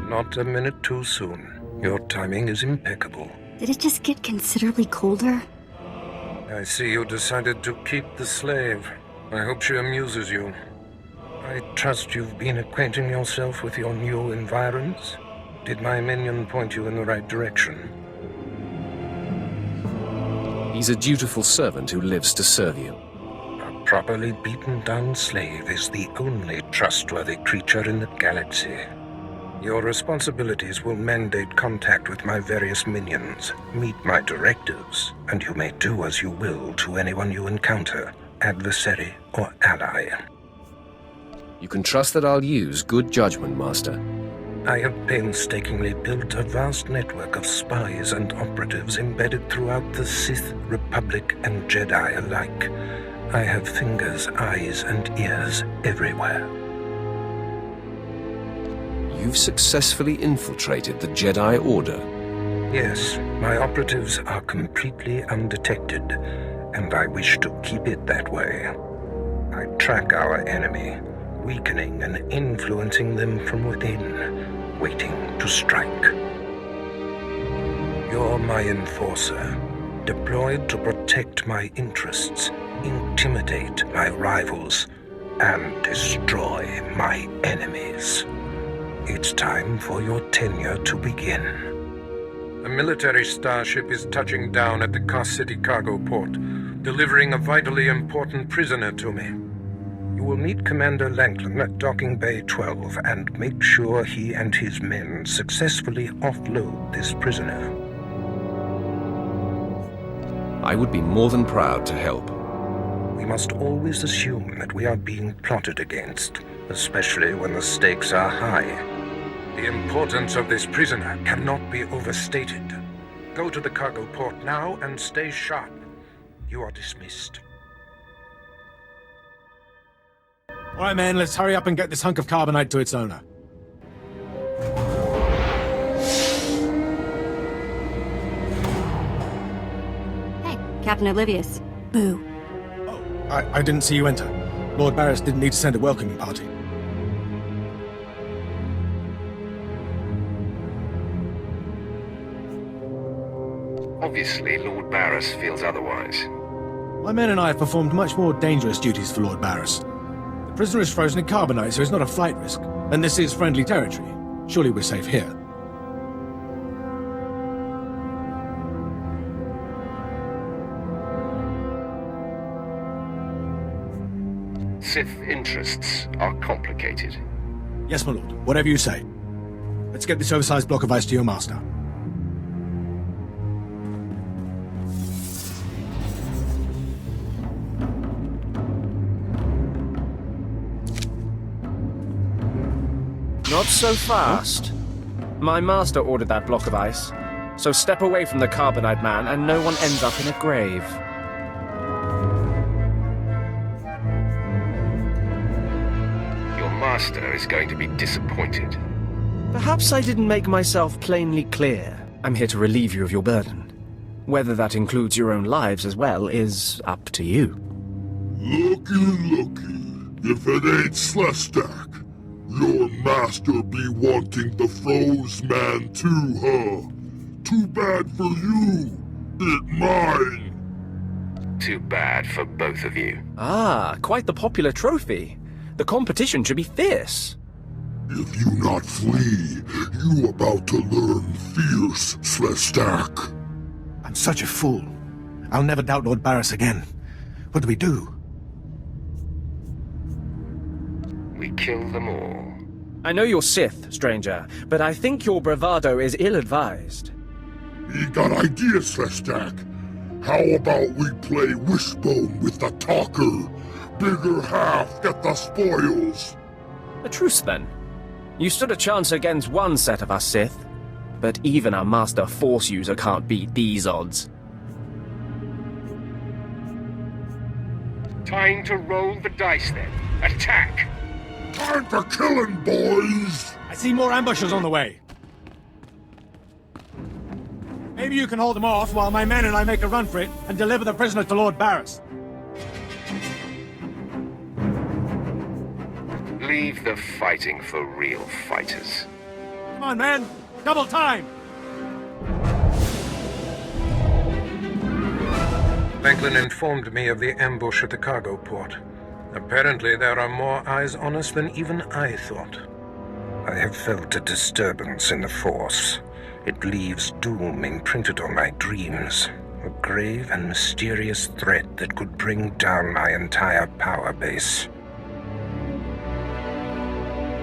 Not a minute too soon. Your timing is impeccable. Did it just get considerably colder? I see you decided to keep the slave. I hope she amuses you. I trust you've been acquainting yourself with your new environs. Did my minion point you in the right direction? He's a dutiful servant who lives to serve you. A properly beaten-down slave is the only trustworthy creature in the galaxy. Your responsibilities will mandate contact with my various minions, meet my directives, and you may do as you will to anyone you encounter, adversary or ally. You can trust that I'll use good judgment, Master. I have painstakingly built a vast network of spies and operatives embedded throughout the Sith, Republic, and Jedi alike. I have fingers, eyes, and ears everywhere. You've successfully infiltrated the Jedi Order. Yes, my operatives are completely undetected, and I wish to keep it that way. I track our enemy, weakening and influencing them from within, waiting to strike. You're my enforcer, deployed to protect my interests, intimidate my rivals, and destroy my enemies. It's time for your tenure to begin. A military starship is touching down at the Karr City cargo port, delivering a vitally important prisoner to me. You will meet Commander Lanklin at Docking Bay 12 and make sure he and his men successfully offload this prisoner. I would be more than proud to help. We must always assume that we are being plotted against, especially when the stakes are high. The importance of this prisoner cannot be overstated. Go to the cargo port now and stay sharp. You are dismissed. All right, men, let's hurry up and get this hunk of carbonite to its owner. Hey, Captain Oblivious. Boo. Oh, I didn't see you enter. Lord Barris didn't need to send a welcoming party. Obviously, Lord Barris feels otherwise. My men and I have performed much more dangerous duties for Lord Barris. The prisoner is frozen in carbonite, so it's not a flight risk. And this is friendly territory. Surely we're safe here. Sith interests are complicated. Yes, my lord. Whatever you say. Let's get this oversized block of ice to your master. Not so fast. My master ordered that block of ice, so step away from the carbonite man and no one ends up in a grave. Your master is going to be disappointed. Perhaps I didn't make myself plainly clear. I'm here to relieve you of your burden. Whether that includes your own lives as well is up to you. Looky. If it ain't SWTOR, your master be wanting the froze man too, huh? Too bad for you. It mine. Too bad for both of you. Ah, quite the popular trophy. The competition should be fierce. If you not flee, you about to learn fierce, SWTOR. I'm such a fool. I'll never doubt Lord Barris again. What do we do? We kill them all. I know you're Sith, stranger, but I think your bravado is ill-advised. He got ideas, SWTOR. How about we play wishbone with the talker? Bigger half get the spoils. A truce, then. You stood a chance against one set of us Sith, but even a master Force user can't beat these odds. Time to roll the dice, then. Attack! Time for killing, boys! I see more ambushers on the way. Maybe you can hold them off while my men and I make a run for it and deliver the prisoner to Lord Barris. Leave the fighting for real fighters. Come on, man! Double time! Franklin informed me of the ambush at the cargo port. Apparently there are more eyes on us than even I thought. I have felt a disturbance in the Force. It leaves doom imprinted on my dreams. A grave and mysterious threat that could bring down my entire power base.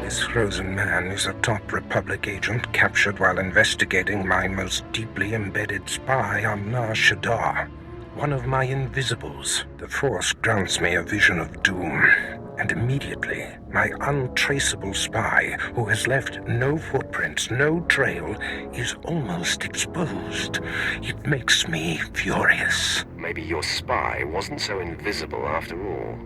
This frozen man is a top Republic agent captured while investigating my most deeply embedded spy on Nar Shaddaa. One of my invisibles. The Force grants me a vision of doom. And immediately, my untraceable spy, who has left no footprints, no trail, is almost exposed. It makes me furious. Maybe your spy wasn't so invisible after all.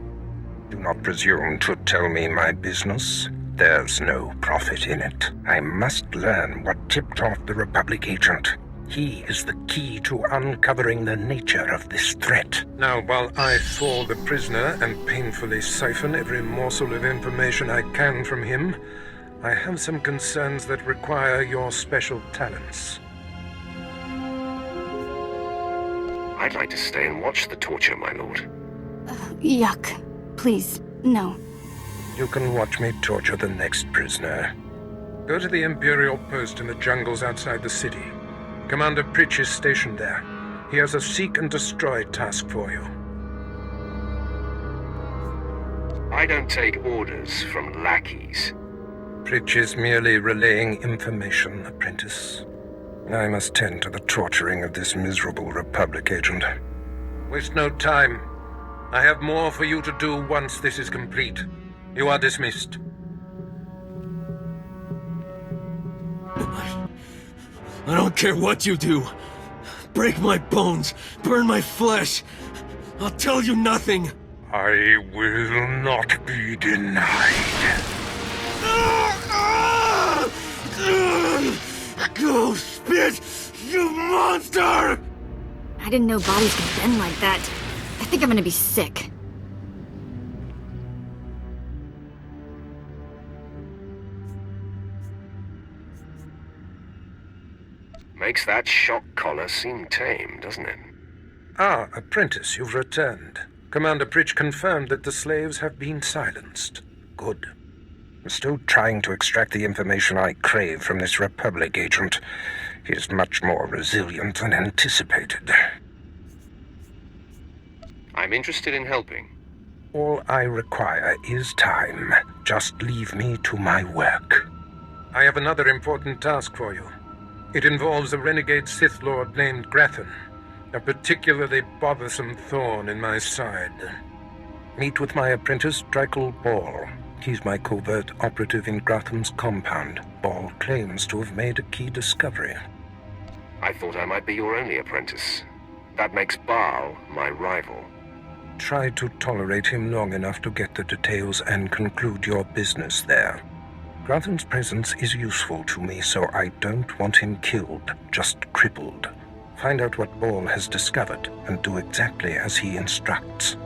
Do not presume to tell me my business. There's no profit in it. I must learn what tipped off the Republic agent. He is the key to uncovering the nature of this threat. Now, while I thaw the prisoner and painfully siphon every morsel of information I can from him, I have some concerns that require your special talents. I'd like to stay and watch the torture, my lord. Yuck. Please, no. You can watch me torture the next prisoner. Go to the Imperial post in the jungles outside the city. Commander Pritch is stationed there. He has a seek and destroy task for you. I don't take orders from lackeys. Pritch is merely relaying information, apprentice. I must tend to the torturing of this miserable Republic agent. Waste no time. I have more for you to do once this is complete. You are dismissed. I don't care what you do. Break my bones, burn my flesh. I'll tell you nothing. I will not be denied. Go spit, you monster! I didn't know bodies could bend like that. I think I'm gonna be sick. Makes that shock collar seem tame, doesn't it? Ah, apprentice, you've returned. Commander Pritch confirmed that the slaves have been silenced. Good. I'm still trying to extract the information I crave from this Republic agent. He is much more resilient than anticipated. I'm interested in helping. All I require is time. Just leave me to my work. I have another important task for you. It involves a renegade Sith Lord named Grathan, a particularly bothersome thorn in my side. Meet with my apprentice, Drykel Ball. He's my covert operative in Grathan's compound. Ball claims to have made a key discovery. I thought I might be your only apprentice. That makes Baal my rival. Try to tolerate him long enough to get the details and conclude your business there. Grathan's presence is useful to me, so I don't want him killed, just crippled. Find out what Ball has discovered, and do exactly as he instructs.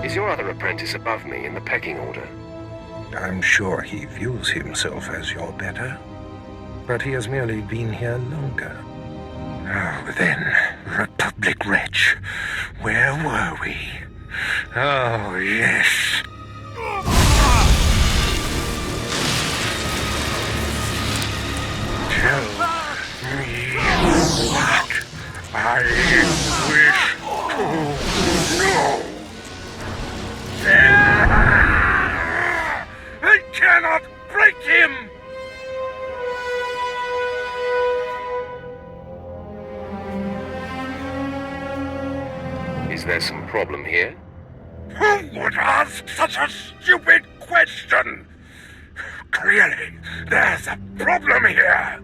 Is your other apprentice above me in the pecking order? I'm sure he views himself as your better, but he has merely been here longer. Oh, then, Republic wretch, where were we? Oh, yes. Tell me what I wish to know. I cannot break him! Is there some problem here? Who would ask such a stupid question? Clearly, there's a problem here.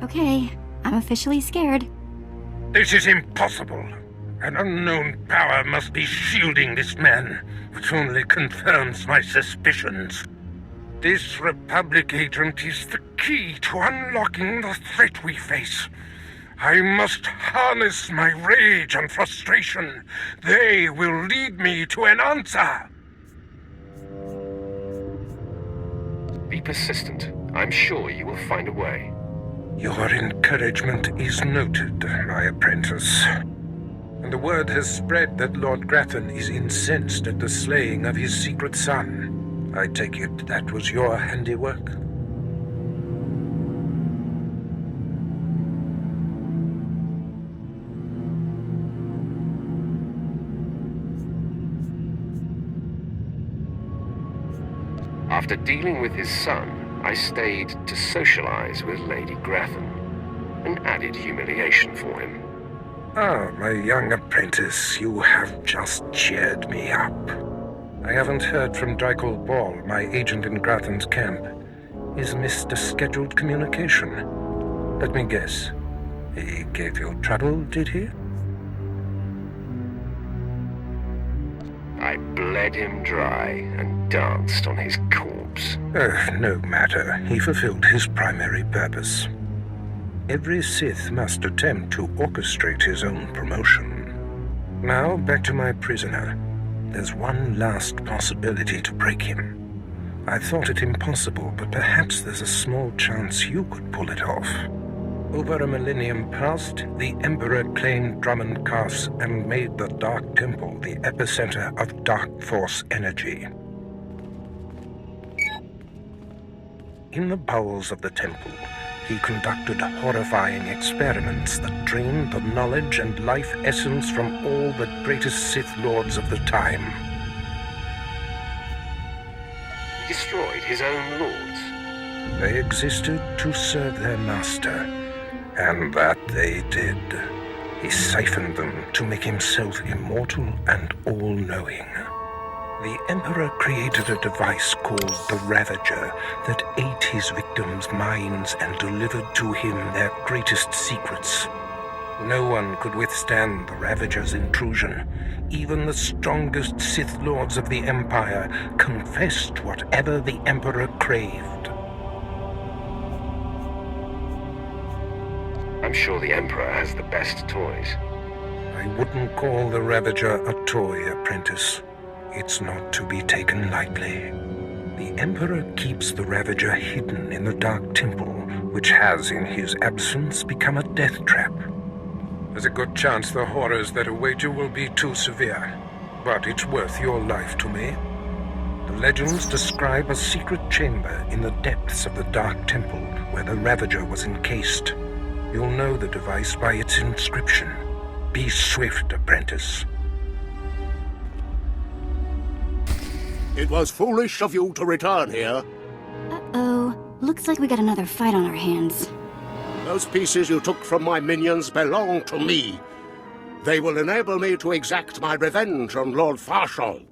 Okay, I'm officially scared. This is impossible. An unknown power must be shielding this man, which only confirms my suspicions. This Republic agent is the key to unlocking the threat we face. I must harness my rage and frustration. They will lead me to an answer. Be persistent. I'm sure you will find a way. Your encouragement is noted, my apprentice. And the word has spread that Lord Grathan is incensed at the slaying of his secret son. I take it that was your handiwork? After dealing with his son, I stayed to socialize with Lady Grathan. An added humiliation for him. Ah, my young apprentice, you have just cheered me up. I haven't heard from Drykel Ball, my agent in Grathan's camp. He's missed a scheduled communication. Let me guess. He gave you trouble, did he? I bled him dry and danced on his corpse. No matter. He fulfilled his primary purpose. Every Sith must attempt to orchestrate his own promotion. Now, back to my prisoner. There's one last possibility to break him. I thought it impossible, but perhaps there's a small chance you could pull it off. Over a millennium past, the Emperor claimed Drummond Cass and made the Dark Temple the epicenter of Dark Force energy. In the bowels of the temple, he conducted horrifying experiments that drained the knowledge and life essence from all the greatest Sith Lords of the time. He destroyed his own lords. They existed to serve their master. And that they did. He siphoned them to make himself immortal and all-knowing. The Emperor created a device called the Ravager that ate his victims' minds and delivered to him their greatest secrets. No one could withstand the Ravager's intrusion. Even the strongest Sith Lords of the Empire confessed whatever the Emperor craved. I'm sure the Emperor has the best toys. I wouldn't call the Ravager a toy, apprentice. It's not to be taken lightly. The Emperor keeps the Ravager hidden in the Dark Temple, which has, in his absence, become a death trap. There's a good chance the horrors that await you will be too severe, but it's worth your life to me. The legends describe a secret chamber in the depths of the Dark Temple where the Ravager was encased. You'll know the device by its inscription. Be swift, apprentice. It was foolish of you to return here. Uh-oh. Looks like we got another fight on our hands. Those pieces you took from my minions belong to me. They will enable me to exact my revenge on Lord Farshal.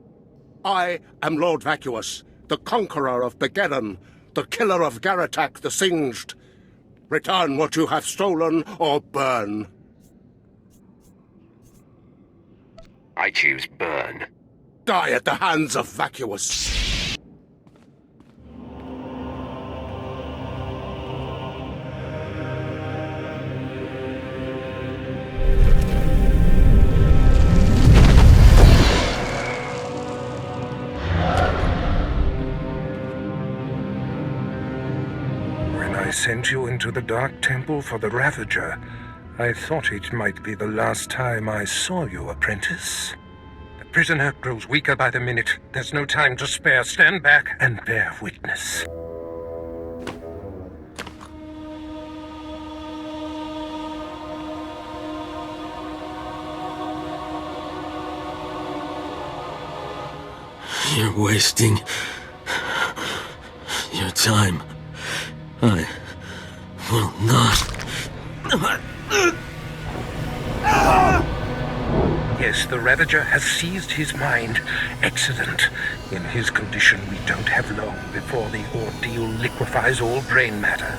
I am Lord Vacuous, the conqueror of Begeddon, the killer of Garatak the Singed. Return what you have stolen, or burn. I choose burn. Die at the hands of Vacuous. I sent you into the Dark Temple for the Ravager. I thought it might be the last time I saw you, apprentice. The prisoner grows weaker by the minute. There's no time to spare. Stand back and bear witness. You're wasting your time. I will not. Yes, the Ravager has seized his mind. Excellent. In his condition, we don't have long before the ordeal liquefies all brain matter.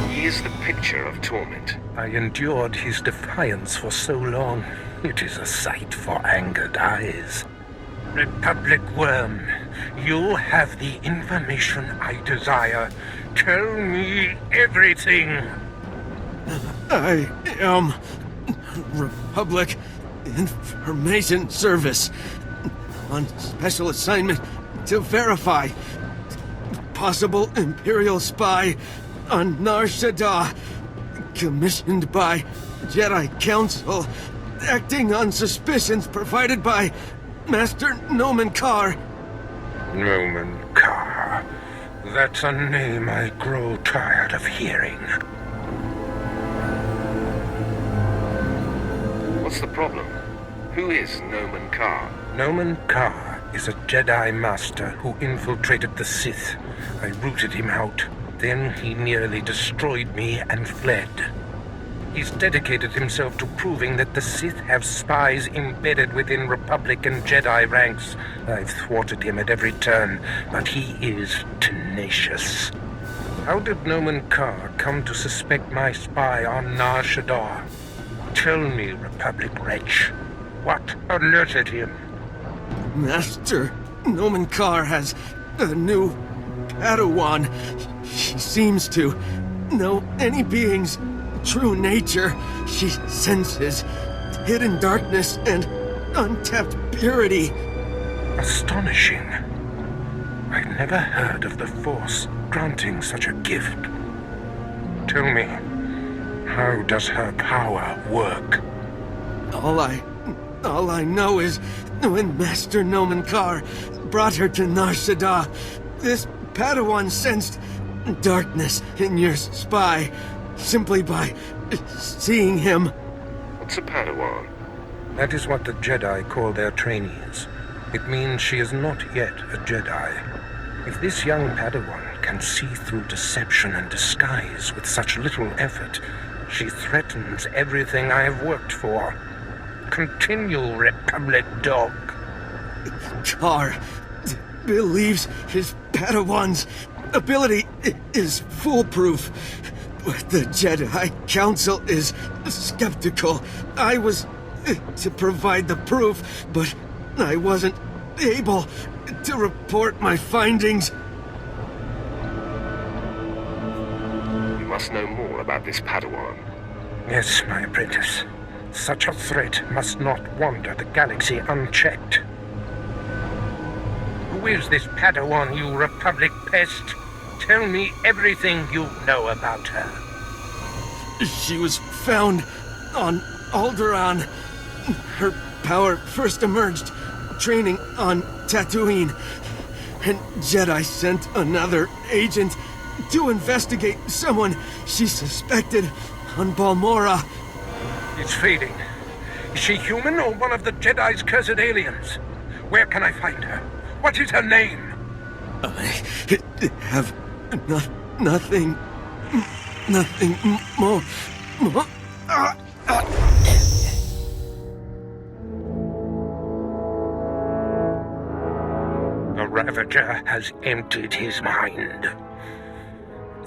He is the picture of torment. I endured his defiance for so long. It is a sight for angered eyes. Republic Worm, you have the information I desire. Tell me everything. I am Republic Information Service on special assignment to verify possible imperial spy on Nar Shaddaa, commissioned by Jedi Council, acting on suspicions provided by Master Nomen Karr. Nomen Karr. That's a name I grow tired of hearing. What's the problem? Who is Nomen Karr? Nomen Karr is a Jedi Master who infiltrated the Sith. I rooted him out. Then he nearly destroyed me and fled. He's dedicated himself to proving that the Sith have spies embedded within Republic and Jedi ranks. I've thwarted him at every turn, but he is tenacious. How did Nomen Karr come to suspect my spy on Nar Shaddaa? Tell me, Republic wretch, what alerted him? Master Nomen Karr has a new Padawan. She seems to know any being's true nature. She senses hidden darkness and untapped purity. Astonishing. I've never heard of the Force granting such a gift. Tell me, how does her power work? All I know is when Master Nomen Karr brought her to Nar Shaddaa, this Padawan sensed darkness in your spy simply by seeing him. What's a Padawan? That is what the Jedi call their trainees. It means she is not yet a Jedi. If this young Padawan can see through deception and disguise with such little effort, she threatens everything I have worked for. Continue, Republic dog. Karr believes his Padawan's ability is foolproof, but the Jedi Council is skeptical. I was to provide the proof, but I wasn't able to report my findings. You must know more about this Padawan. Yes, my apprentice. Such a threat must not wander the galaxy unchecked. Who is this Padawan, you Republic pest? Tell me everything you know about her. She was found on Alderaan. Her power first emerged training on Tatooine, and Jedi sent another agent to investigate someone she suspected on Balmorra. It's fading. Is she human or one of the Jedi's cursed aliens? Where can I find her? What is her name? I have nothing more. The Ravager has emptied his mind.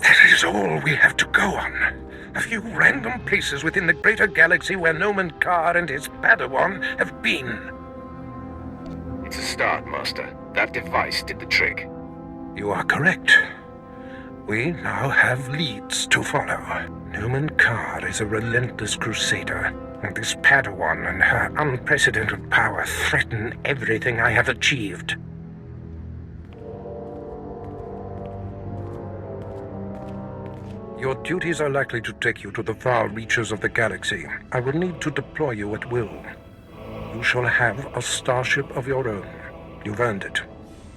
That is all we have to go on. A few random places within the greater galaxy where Nomen Karr and his Padawan have been. It's a start, Master. That device did the trick. You are correct. We now have leads to follow. Nomen Karr is a relentless crusader, and this Padawan and her unprecedented power threaten everything I have achieved. Your duties are likely to take you to the far reaches of the galaxy. I will need to deploy you at will. You shall have a starship of your own. You've earned it.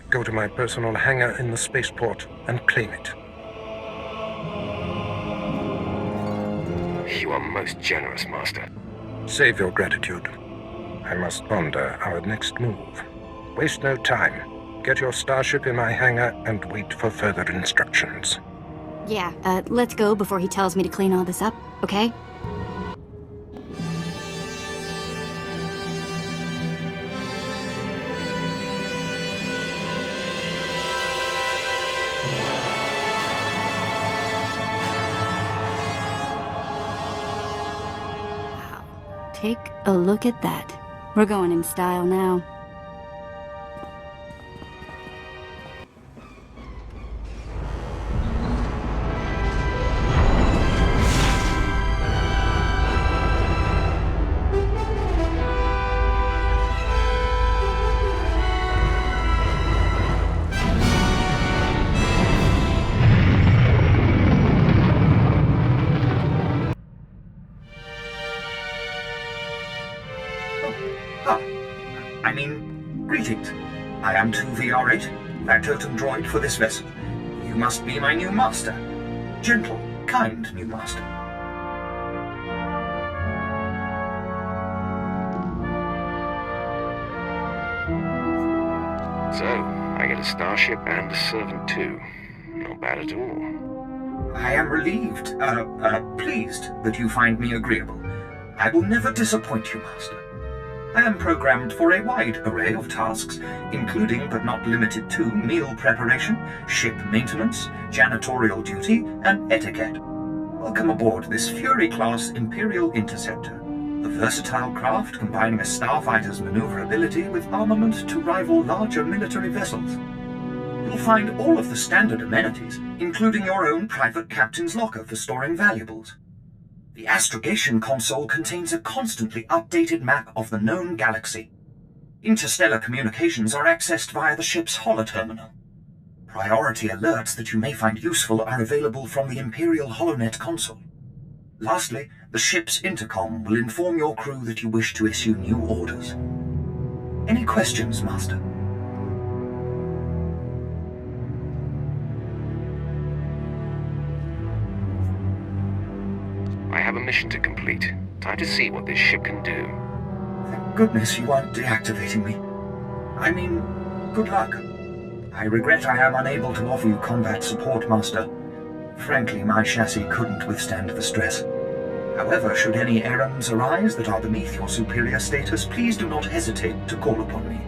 Go to my personal hangar in the spaceport and claim it. You are most generous, Master. Save your gratitude. I must ponder our next move. Waste no time. Get your starship in my hangar and wait for further instructions. Yeah, let's go before he tells me to clean all this up, okay? Wow. Take a look at that. We're going in style now. Greetings. I am 2VR8, factotum droid for this vessel. You must be my new master. Gentle, kind new master. So, I get a starship and a servant too. Not bad at all. I am relieved, pleased that you find me agreeable. I will never disappoint you, master. I am programmed for a wide array of tasks, including but not limited to meal preparation, ship maintenance, janitorial duty, and etiquette. Welcome aboard this Fury-class Imperial Interceptor, a versatile craft combining a starfighter's maneuverability with armament to rival larger military vessels. You'll find all of the standard amenities, including your own private captain's locker for storing valuables. The astrogation console contains a constantly updated map of the known galaxy. Interstellar communications are accessed via the ship's holoterminal. Priority alerts that you may find useful are available from the Imperial HoloNet console. Lastly, the ship's intercom will inform your crew that you wish to issue new orders. Any questions, Master? I have a mission to complete. Time to see what this ship can do. Thank goodness you aren't deactivating me. Good luck. I regret I am unable to offer you combat support, Master. Frankly, my chassis couldn't withstand the stress. However, should any errands arise that are beneath your superior status, please do not hesitate to call upon me.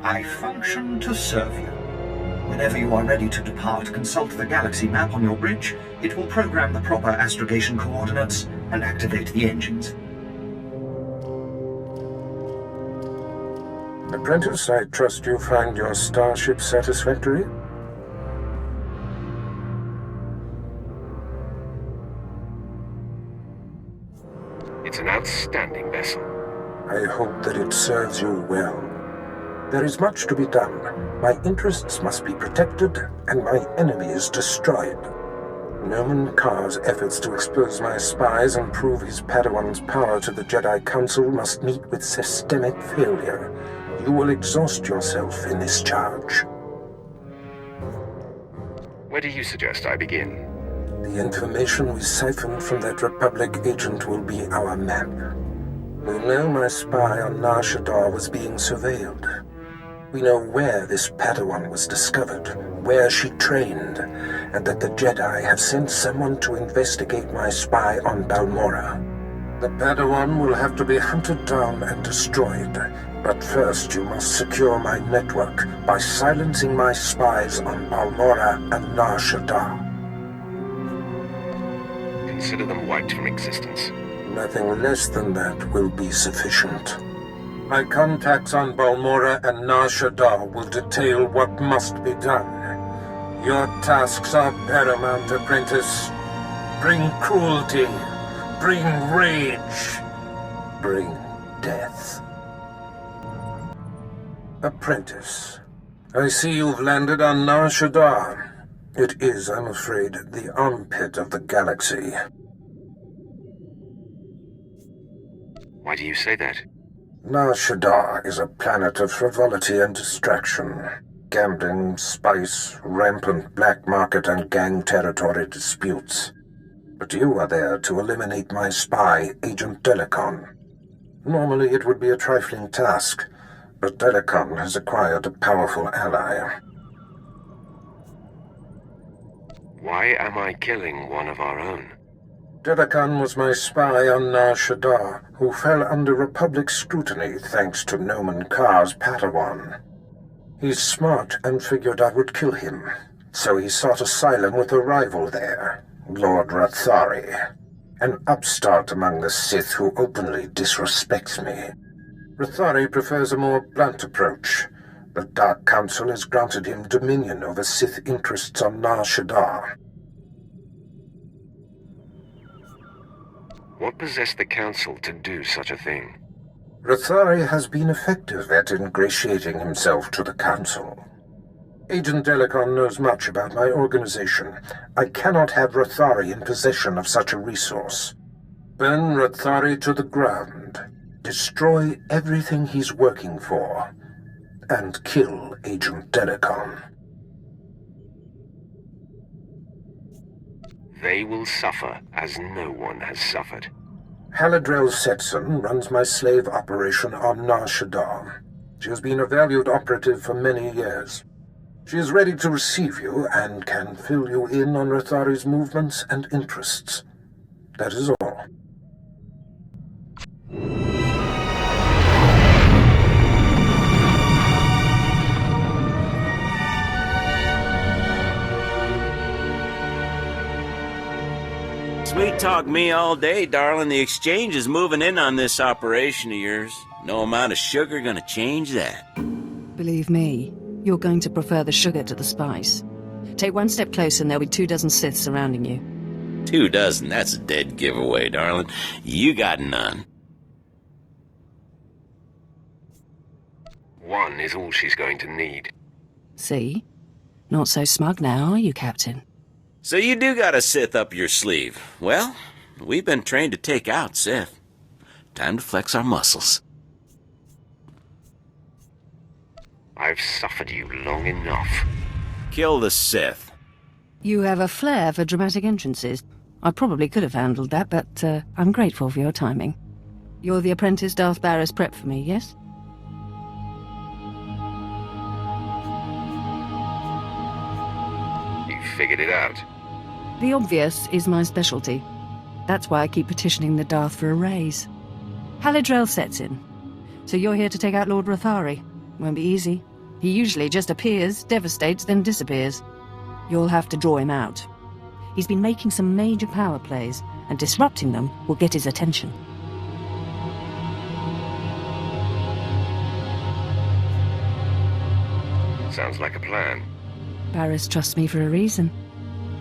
I function to serve you. Whenever you are ready to depart, consult the galaxy map on your bridge. It will program the proper astrogation coordinates and activate the engines. Apprentice, I trust you find your starship satisfactory? It's an outstanding vessel. I hope that it serves you well. There is much to be done. My interests must be protected, and my enemies destroyed. Nomen Karr's efforts to expose my spies and prove his Padawan's power to the Jedi Council must meet with systemic failure. You will exhaust yourself in this charge. Where do you suggest I begin? The information we siphoned from that Republic agent will be our map. We know my spy on Nar Shaddaa was being surveilled. We know where this Padawan was discovered, where she trained, and that the Jedi have sent someone to investigate my spy on Balmorra. The Padawan will have to be hunted down and destroyed, but first you must secure my network by silencing my spies on Balmorra and Nar Shaddaa. Consider them wiped from existence. Nothing less than that will be sufficient. My contacts on Balmorra and Nar Shaddaa will detail what must be done. Your tasks are paramount, apprentice. Bring cruelty. Bring rage. Bring death. Apprentice, I see you've landed on Nar Shaddaa. It is, I'm afraid, the armpit of the galaxy. Why do you say that? Nar Shaddaa is a planet of frivolity and distraction. Gambling, spice, rampant black market and gang territory disputes. But you are there to eliminate my spy, Agent Delicon. Normally it would be a trifling task, but Delicon has acquired a powerful ally. Why am I killing one of our own? Delicon was my spy on Nar Shaddaa, who fell under Republic scrutiny thanks to Nomen Karr's Padawan. He's smart and figured I would kill him, so he sought asylum with a rival there, Lord Rathari, an upstart among the Sith who openly disrespects me. Rathari prefers a more blunt approach. The Dark Council has granted him dominion over Sith interests on Nar Shaddaa. What possessed the Council to do such a thing? Rathari has been effective at ingratiating himself to the Council. Agent Delicon knows much about my organization. I cannot have Rathari in possession of such a resource. Burn Rathari to the ground. destroy everything he's working for, and kill Agent Delicon. They will suffer as no one has suffered. Haladrel Setson runs my slave operation on Nar Shaddaa. She has been a valued operative for many years. She is ready to receive you and can fill you in on Rathari's movements and interests. That is all. Sweet talk me all day, darling. The exchange is moving in on this operation of yours. No amount of sugar gonna change that. Believe me, you're going to prefer the sugar to the spice. Take one step closer and there'll be 24 Sith surrounding you. 24? That's a dead giveaway, darling. You got none. One is all she's going to need. See? Not so smug now, are you, Captain? So you do got a Sith up your sleeve. Well, we've been trained to take out Sith. Time to flex our muscles. I've suffered you long enough. Kill the Sith. You have a flair for dramatic entrances. I probably could have handled that, but I'm grateful for your timing. You're the apprentice Darth Barris prepped for me, yes? You figured it out. The obvious is my specialty. That's why I keep petitioning the Darth for a raise. Haladrel sets in. So you're here to take out Lord Rathari. Won't be easy. He usually just appears, devastates, then disappears. You'll have to draw him out. He's been making some major power plays, and disrupting them will get his attention. Sounds like a plan. Barris trusts me for a reason.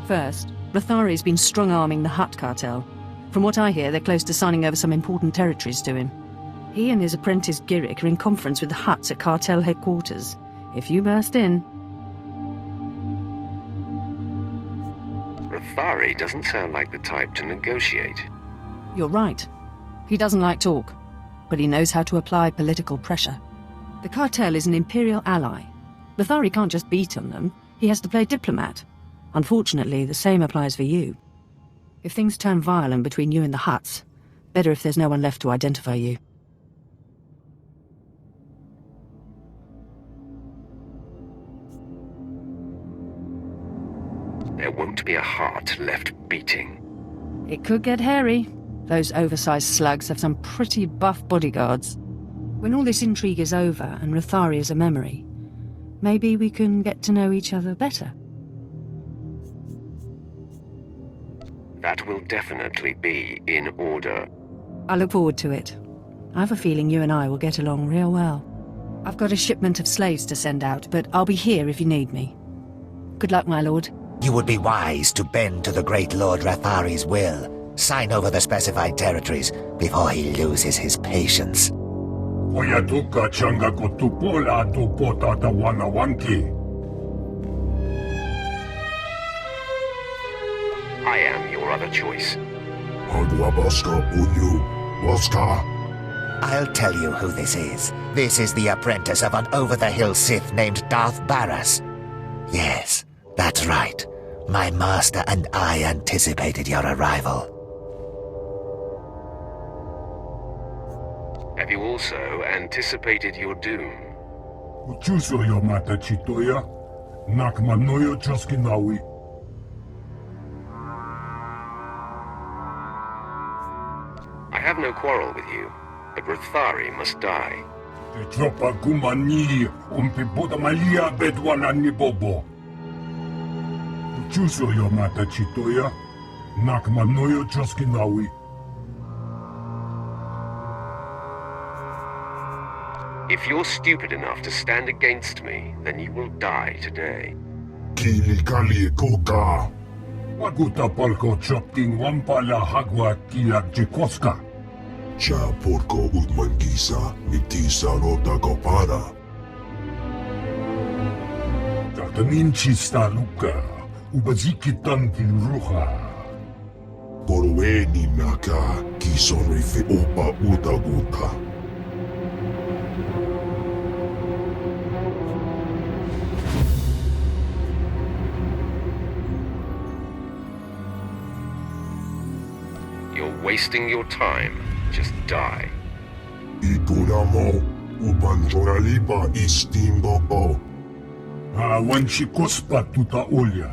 First, Rathari's been strong-arming the Hutt cartel. From what I hear, they're close to signing over some important territories to him. He and his apprentice Giric are in conference with the Hutts at cartel headquarters. If you burst in... Rathari doesn't sound like the type to negotiate. You're right. He doesn't like talk, but he knows how to apply political pressure. The cartel is an imperial ally. Rathari can't just beat on them. He has to play diplomat. Unfortunately, the same applies for you. If things turn violent between you and the Hutts, better if there's no one left to identify you. There won't be a heart left beating. It could get hairy. Those oversized slugs have some pretty buff bodyguards. When all this intrigue is over and Rathari is a memory, maybe we can get to know each other better. That will definitely be in order. I look forward to it. I have a feeling you and I will get along real well. I've got a shipment of slaves to send out, but I'll be here if you need me. Good luck, my lord. You would be wise to bend to the great Lord Rathari's will. Sign over the specified territories before he loses his patience. Oyatuka changa kotupola tupota tawana wanki. I am your other choice. I'll tell you who this is. This is the apprentice of an over-the-hill Sith named Darth Barris. Yes, that's right. My master and I anticipated your arrival. Have you also anticipated your doom? Uchusoyo mata chitoya, nakmanoyo choskinawi. I have no quarrel with you, but Rathari must die. Te tropa kumani umpibuta malia bedwana ni bobo. Uchusoyo mata chitoya, nakmanoyo choskinawi. If you're stupid enough to stand against me, then you will die today. Kili kali koka. Waguta palko chopting wampala hagwa kilak jikoska. Cha porko udmangisa mitisa rota kopara. Tatanin chista luka, ubazikitan tilruha. Porweni naka kisonri fi opa utaguta. wasting your time. Just die. Ipuna mo, upanjorali pa istimbo ko. Awan si Kospa tuta ulya.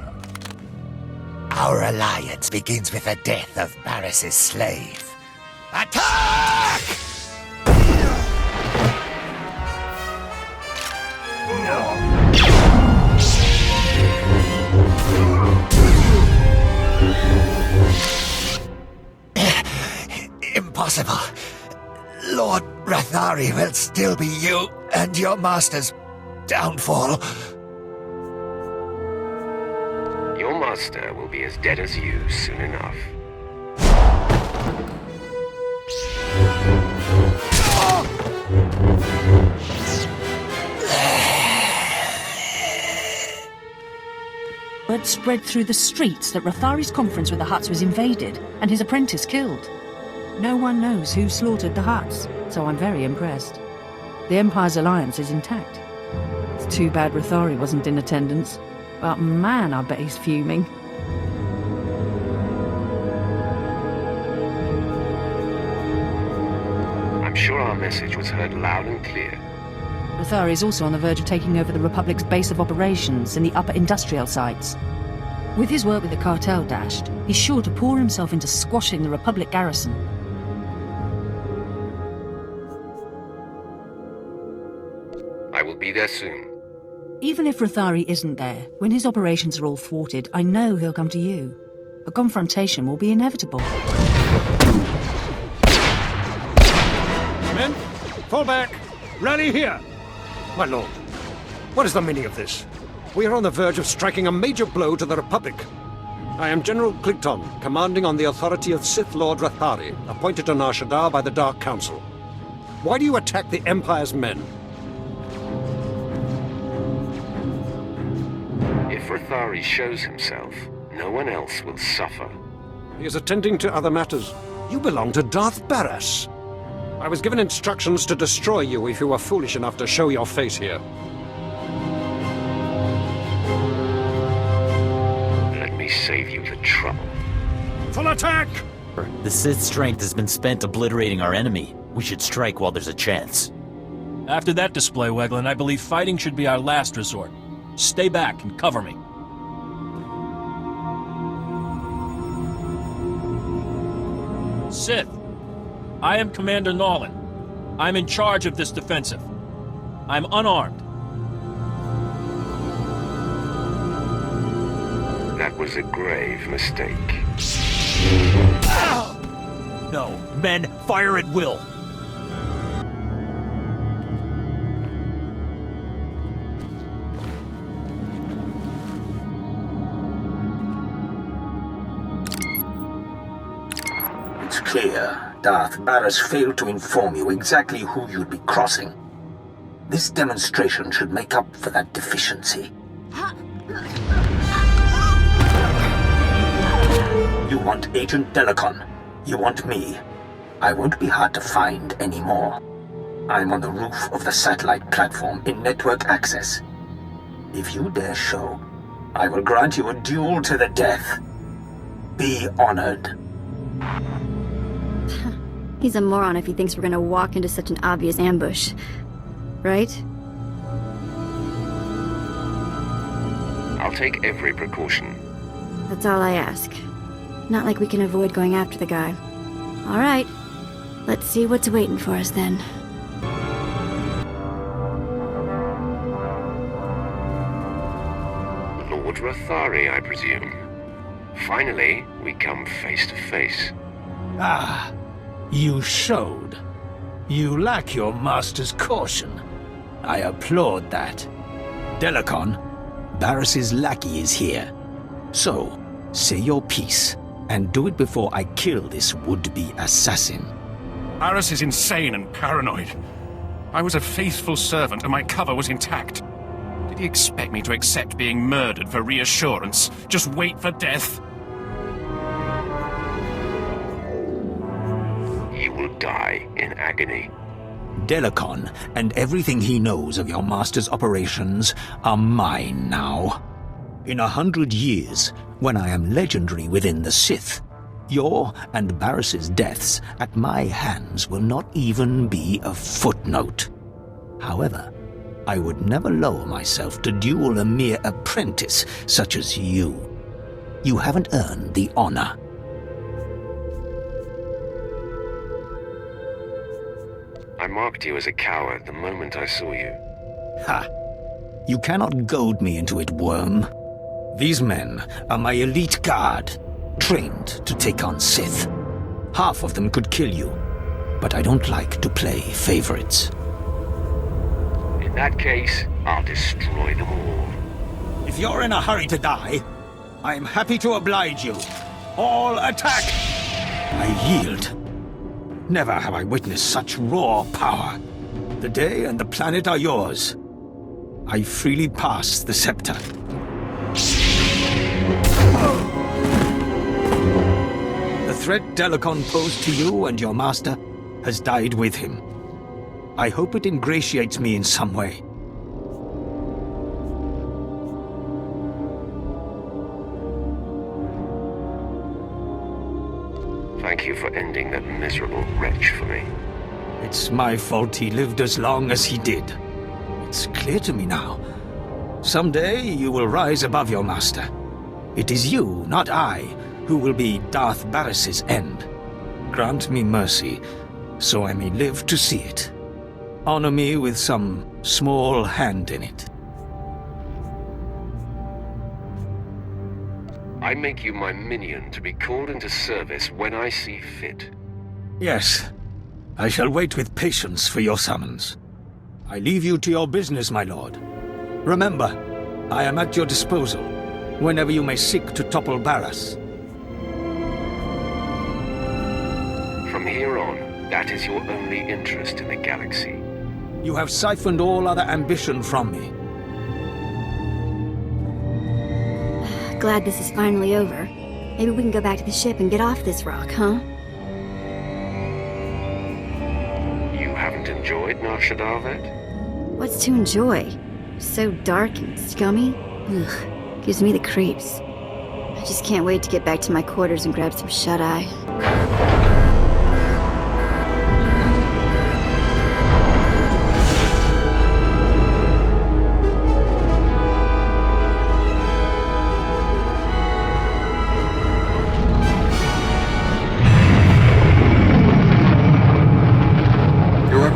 Our alliance begins with the death of Barris's slave. Attack! Impossible. Lord Rathari will still be you and your master's downfall. Your master will be as dead as you soon enough. Word spread through the streets that Rathari's conference with the Hutts was invaded and his apprentice killed. No one knows who slaughtered the Hutts, so I'm very impressed. The Empire's alliance is intact. It's too bad Rathari wasn't in attendance, but man, I bet he's fuming. I'm sure our message was heard loud and clear. Rathari is also on the verge of taking over the Republic's base of operations in the upper industrial sites. With his work with the cartel dashed, he's sure to pour himself into squashing the Republic garrison. I will be there soon. Even if Rathari isn't there, when his operations are all thwarted, I know he'll come to you. A confrontation will be inevitable. Men, fall back. Rally here. My lord, what is the meaning of this? We are on the verge of striking a major blow to the Republic. I am General Clinton, commanding on the authority of Sith Lord Rathari, appointed to Nar Shaddaa by the Dark Council. Why do you attack the Empire's men? If Rathari shows himself, no one else will suffer. He is attending to other matters. You belong to Darth Barras. I was given instructions to destroy you if you were foolish enough to show your face here. Let me save you the trouble. Full attack! The Sith's strength has been spent obliterating our enemy. We should strike while there's a chance. After that display, Weglin, I believe fighting should be our last resort. Stay back and cover me. Sith, I am Commander Nomen. I'm in charge of this defensive. I'm unarmed. That was a grave mistake. No, men, fire at will. It's clear Darth Barras failed to inform you exactly who you'd be crossing. This demonstration should make up for that deficiency. You want Agent Delicon. You want me. I won't be hard to find anymore. I'm on the roof of the satellite platform in network access. If you dare show, I will grant you a duel to the death. Be honored. He's a moron if he thinks we're gonna walk into such an obvious ambush. Right? I'll take every precaution. That's all I ask. Not like we can avoid going after the guy. All right. Let's see what's waiting for us then. Lord Rathari, I presume. Finally, we come face to face. Ah, you showed. You lack your master's caution. I applaud that. Delicon, Barris's lackey is here. So, say your piece, and do it before I kill this would-be assassin. Barras is insane and paranoid. I was a faithful servant and my cover was intact. Did he expect me to accept being murdered for reassurance? Just wait for death? He will die in agony. Delicon and everything he knows of your master's operations are mine now. In 100 years, when I am legendary within the Sith, Your and Barris's deaths at my hands will not even be a footnote. However, I would never lower myself to duel a mere apprentice such as you. You haven't earned the honor. I marked you as a coward the moment I saw you. Ha! You cannot goad me into it, worm. These men are my elite guard, trained to take on Sith. Half of them could kill you, but I don't like to play favorites. In that case, I'll destroy them all. If you're in a hurry to die, I am happy to oblige you. All attack! I yield. Never have I witnessed such raw power. The day and the planet are yours. I freely pass the scepter. The threat Delacon posed to you and your master has died with him. I hope it ingratiates me in some way. Thank you for ending that miserable wretch for me. It's my fault he lived as long as he did. It's clear to me now. Someday you will rise above your master. It is you, not I, who will be Darth Barris's end. Grant me mercy, so I may live to see it. Honor me with some small hand in it. I make you my minion to be called into service when I see fit. Yes, I shall wait with patience for your summons. I leave you to your business, my lord. Remember, I am at your disposal, whenever you may seek to topple Barris. From here on, that is your only interest in the galaxy. You have siphoned all other ambition from me. Glad this is finally over. Maybe we can go back to the ship and get off this rock, huh? You haven't enjoyed Nar Shaddaa yet? What's to enjoy? So dark and scummy? Ugh, gives me the creeps. I just can't wait to get back to my quarters and grab some shut-eye.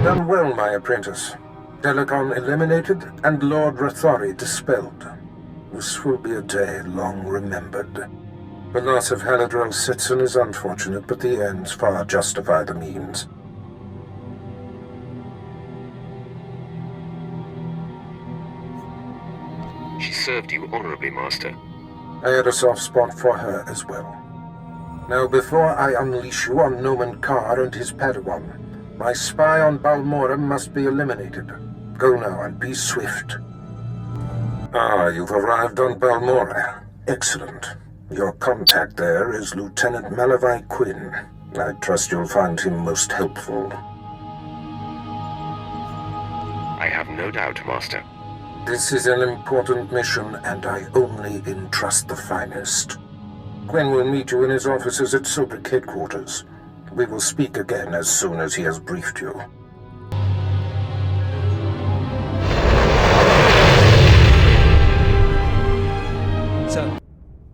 Done well, my apprentice. Delacon eliminated and Lord Rathori dispelled. This will be a day long remembered. The loss of Haladrel Sitson is unfortunate, but the ends far justify the means. She served you honorably, Master. I had a soft spot for her as well. Now, before I unleash you on Nomen Karr and his Padawan, my spy on Balmorra must be eliminated. Go now and be swift. Ah, you've arrived on Balmorra. Excellent. Your contact there is Lieutenant Malavai Quinn. I trust you'll find him most helpful. I have no doubt, Master. This is an important mission, and I only entrust the finest. Quinn will meet you in his offices at Sobrik headquarters. We will speak again as soon as he has briefed you. Sir,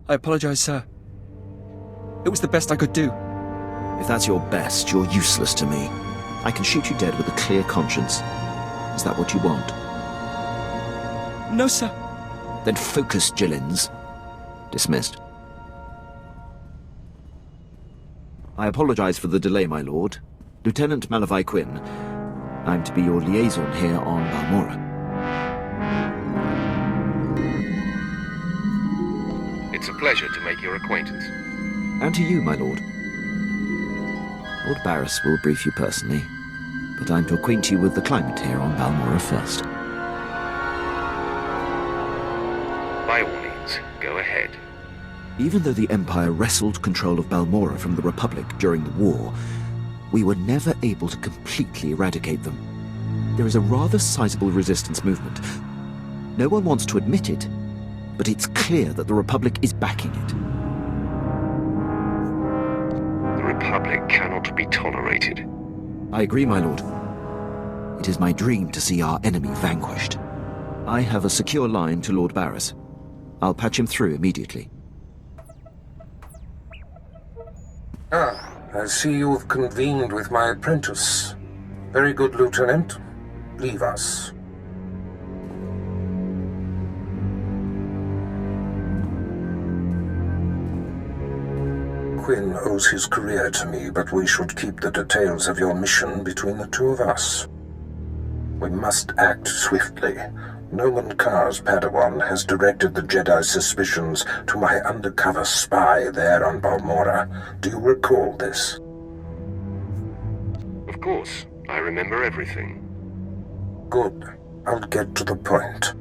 I apologize, sir. It was the best I could do. If that's your best, you're useless to me. I can shoot you dead with a clear conscience. Is that what you want? No, sir. Then focus, Jillins. Dismissed. I apologize for the delay, my lord. Lieutenant Malavai Quinn. I'm to be your liaison here on Balmorra. It's a pleasure to make your acquaintance. And to you, my lord. Lord Barris will brief you personally, but I'm to acquaint you with the climate here on Balmorra first. By all means, go ahead. Even though the Empire wrestled control of Balmorra from the Republic during the war, we were never able to completely eradicate them. There is a rather sizable resistance movement. No one wants to admit it, but it's clear that the Republic is backing it. Republic cannot be tolerated. I agree, my lord. It is my dream to see our enemy vanquished. I have a secure line to Lord Barris. I'll patch him through immediately. I see you have convened with my apprentice. Very good, Lieutenant. Leave us. Quinn owes his career to me, but we should keep the details of your mission between the two of us. We must act swiftly. Nomen Karr's Padawan has directed the Jedi's suspicions to my undercover spy there on Balmorra. Do you recall this? Of course, I remember everything. Good. I'll get to the point.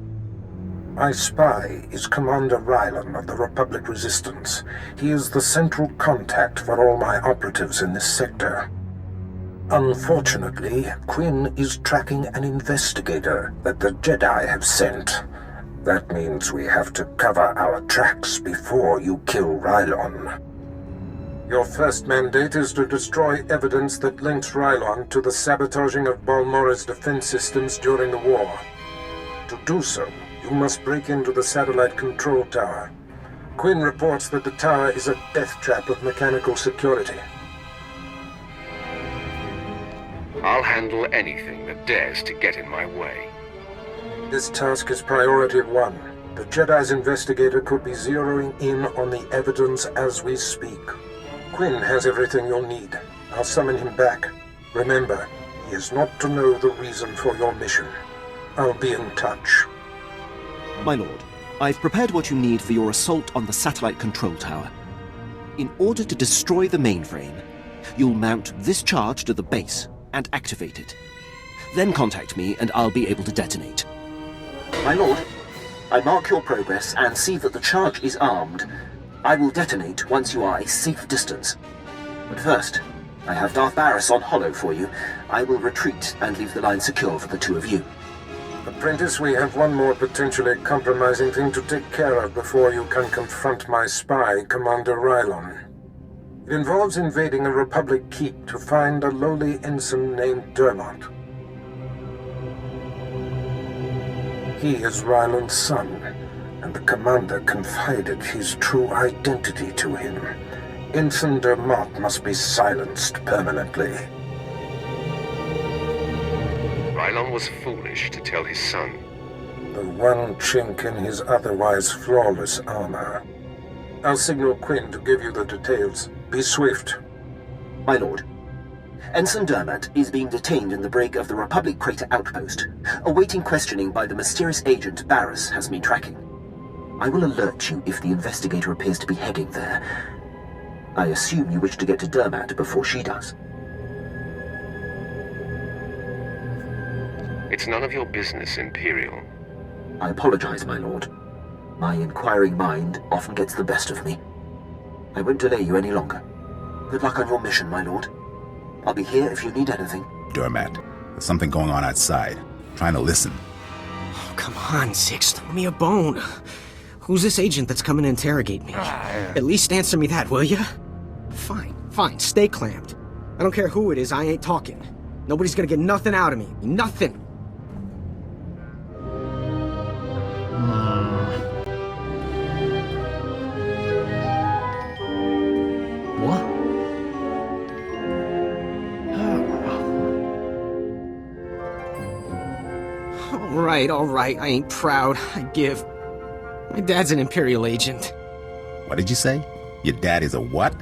My spy is Commander Rylan of the Republic Resistance. He is the central contact for all my operatives in this sector. Unfortunately, Quinn is tracking an investigator that the Jedi have sent. That means we have to cover our tracks before you kill Rylon. Your first mandate is to destroy evidence that links Rylon to the sabotaging of Balmorra's defense systems during the war. To do so, you must break into the satellite control tower. Quinn reports that the tower is a death trap of mechanical security. I'll handle anything that dares to get in my way. This task is priority 1. The Jedi's investigator could be zeroing in on the evidence as we speak. Quinn has everything you'll need. I'll summon him back. Remember, he is not to know the reason for your mission. I'll be in touch. My lord, I've prepared what you need for your assault on the satellite control tower. In order to destroy the mainframe, you'll mount this charge to the base and activate it. Then contact me and I'll be able to detonate. My lord, I mark your progress and see that the charge is armed. I will detonate once you are a safe distance. But first, I have Darth Barris on hollow for you. I will retreat and leave the line secure for the two of you. Apprentice, we have one more potentially compromising thing to take care of before you can confront my spy, Commander Rylon. It involves invading a Republic keep to find a lowly ensign named Dermot. He is Rylon's son, and the commander confided his true identity to him. Ensign Dermot must be silenced permanently. Rylon was foolish to tell his son. The one chink in his otherwise flawless armor. I'll signal Quinn to give you the details. Be swift. My lord, Ensign Dermot is being detained in the brig of the Republic Crater Outpost, awaiting questioning by the mysterious agent Barris has been tracking. I will alert you if the investigator appears to be heading there. I assume you wish to get to Dermot before she does. It's none of your business, Imperial. I apologize, my lord. My inquiring mind often gets the best of me. I won't delay you any longer. Good luck on your mission, my lord. I'll be here if you need anything. Dermot, there's something going on outside. Trying to listen. Oh, come on, Six. Throw me a bone. Who's this agent that's coming to interrogate me? At least answer me that, will ya? Fine. Stay clamped. I don't care who it is, I ain't talking. Nobody's gonna get nothing out of me. Nothing. What? All right. I ain't proud. I give. My dad's an Imperial agent. What did you say? Your dad is a what?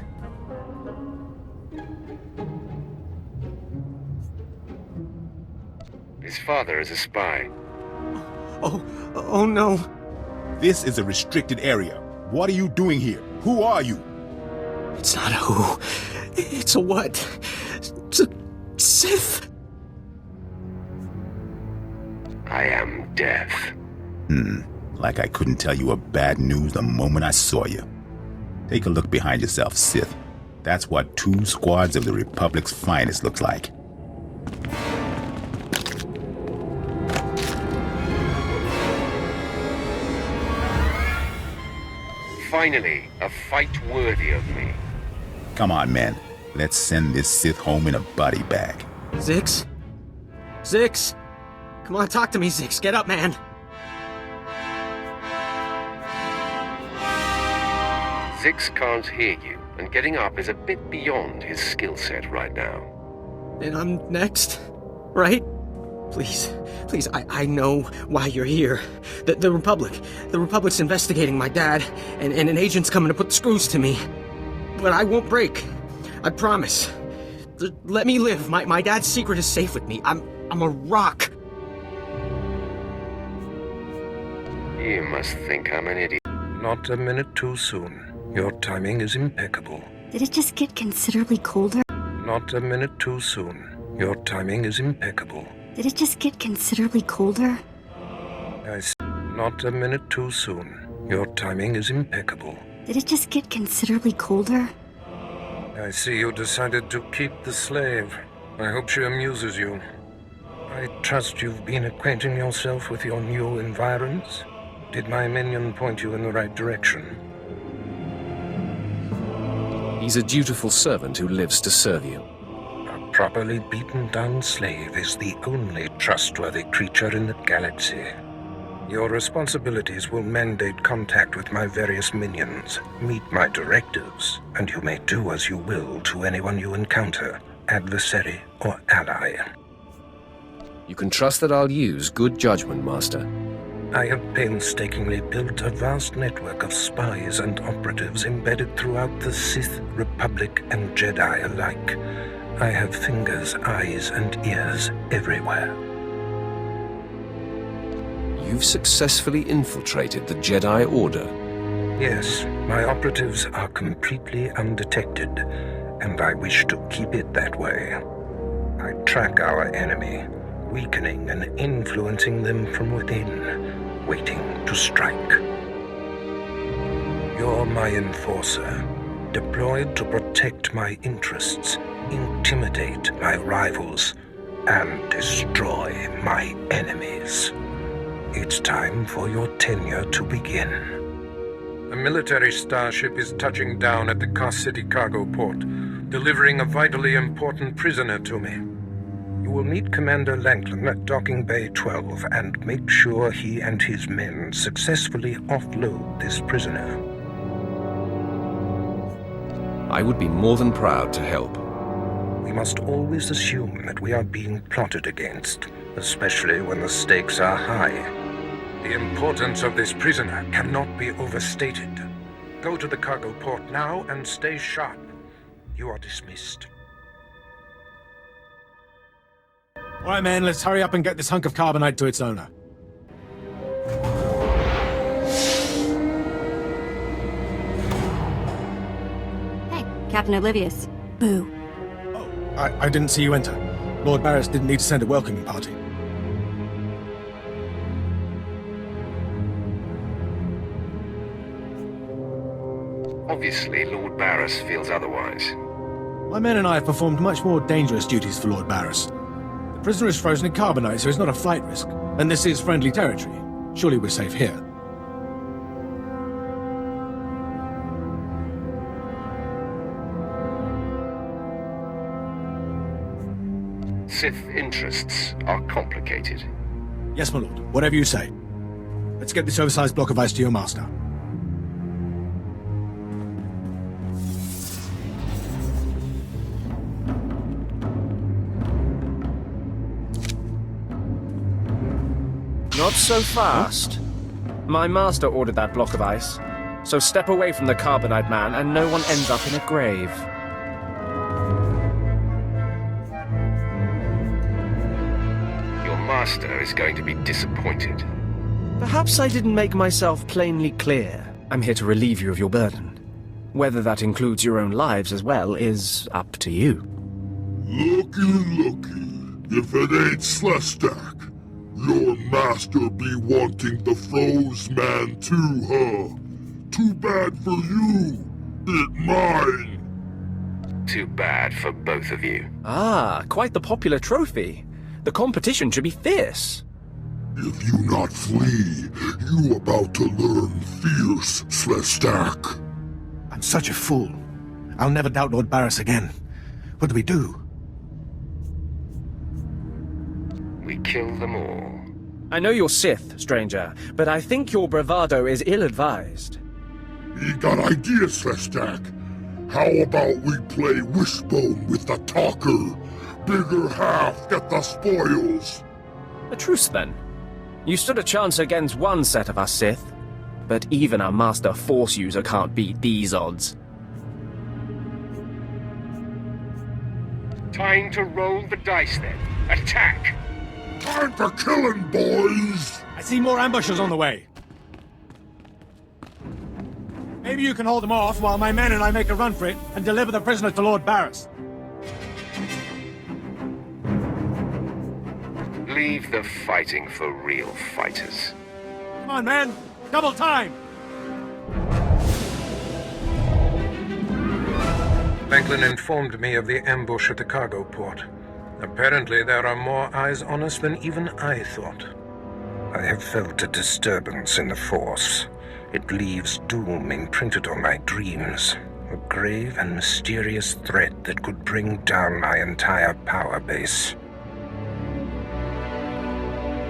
His father is a spy. Oh no. This is a restricted area. What are you doing here? Who are you? It's not a who. It's a what. It's a Sith. I am death. Like I couldn't tell you a bad news the moment I saw you. Take a look behind yourself, Sith. That's what 2 squads of the Republic's finest looks like. Finally, a fight worthy of me. Come on, man. Let's send this Sith home in a body bag. Zix? Zix? Come on, talk to me, Zix. Get up, man. Zix can't hear you, and getting up is a bit beyond his skill set right now. And I'm next, right? Please, please, I know why you're here. The Republic's investigating my dad, and an agent's coming to put the screws to me. But I won't break. I promise. Let me live. My dad's secret is safe with me. I'm a rock. You must think I'm an idiot. Not a minute too soon. Your timing is impeccable. Did it just get considerably colder? Not a minute too soon. Your timing is impeccable. Did it just get considerably colder? Not a minute too soon. Your timing is impeccable. Did it just get considerably colder? I see you decided to keep the slave. I hope she amuses you. I trust you've been acquainting yourself with your new environs. Did my minion point you in the right direction? He's a dutiful servant who lives to serve you. A properly beaten-down slave is the only trustworthy creature in the galaxy. Your responsibilities will mandate contact with my various minions. Meet my directives, and you may do as you will to anyone you encounter, adversary or ally. You can trust that I'll use good judgment, Master. I have painstakingly built a vast network of spies and operatives embedded throughout the Sith, Republic, and Jedi alike. I have fingers, eyes, and ears everywhere. You've successfully infiltrated the Jedi Order. Yes, my operatives are completely undetected, and I wish to keep it that way. I track our enemy, weakening and influencing them from within, waiting to strike. You're my enforcer, deployed to protect my interests, intimidate my rivals, and destroy my enemies. It's time for your tenure to begin. A military starship is touching down at the Karr City cargo port, delivering a vitally important prisoner to me. You will meet Commander Langland at Docking Bay 12 and make sure he and his men successfully offload this prisoner. I would be more than proud to help. We must always assume that we are being plotted against, especially when the stakes are high. The importance of this prisoner cannot be overstated. Go to the cargo port now and stay sharp. You are dismissed. All right, man, let's hurry up and get this hunk of carbonite to its owner. Hey, Captain Oblivious. Boo. Oh, I didn't see you enter. Lord Barriss didn't need to send a welcoming party. Obviously, Lord Barriss feels otherwise. My men and I have performed much more dangerous duties for Lord Barriss. The prisoner is frozen in carbonite, so he's not a flight risk. And this is friendly territory. Surely we're safe here. Sith interests are complicated. Yes, my lord. Whatever you say. Let's get this oversized block of ice to your master. Not so fast. My master ordered that block of ice, so step away from the carbonite man and no one ends up in a grave. Your master is going to be disappointed. Perhaps I didn't make myself plainly clear. I'm here to relieve you of your burden. Whether that includes your own lives as well is up to you. Looky. If it ain't SWTOR, your master be wanting the froze man too, huh? Too bad for you. It mine. Too bad for both of you. Ah, quite the popular trophy. The competition should be fierce. If you not flee, you about to learn fierce, SWTOR. I'm such a fool. I'll never doubt Lord Barriss again. What do we do? We kill them all. I know you're Sith, stranger, but I think your bravado is ill-advised. You got ideas, Slestak? How about we play wishbone with the talker? Bigger half get the spoils. A truce, then. You stood a chance against one set of us Sith, but even a master Force user can't beat these odds. Time to roll the dice, then. Attack! Time for killing, boys! I see more ambushers on the way. Maybe you can hold them off while my men and I make a run for it and deliver the prisoner to Lord Barris. Leave the fighting for real fighters. Come on, men! Double time! Franklin informed me of the ambush at the cargo port. Apparently there are more eyes on us than even I thought. I have felt a disturbance in the Force. It leaves doom imprinted on my dreams. A grave and mysterious threat that could bring down my entire power base.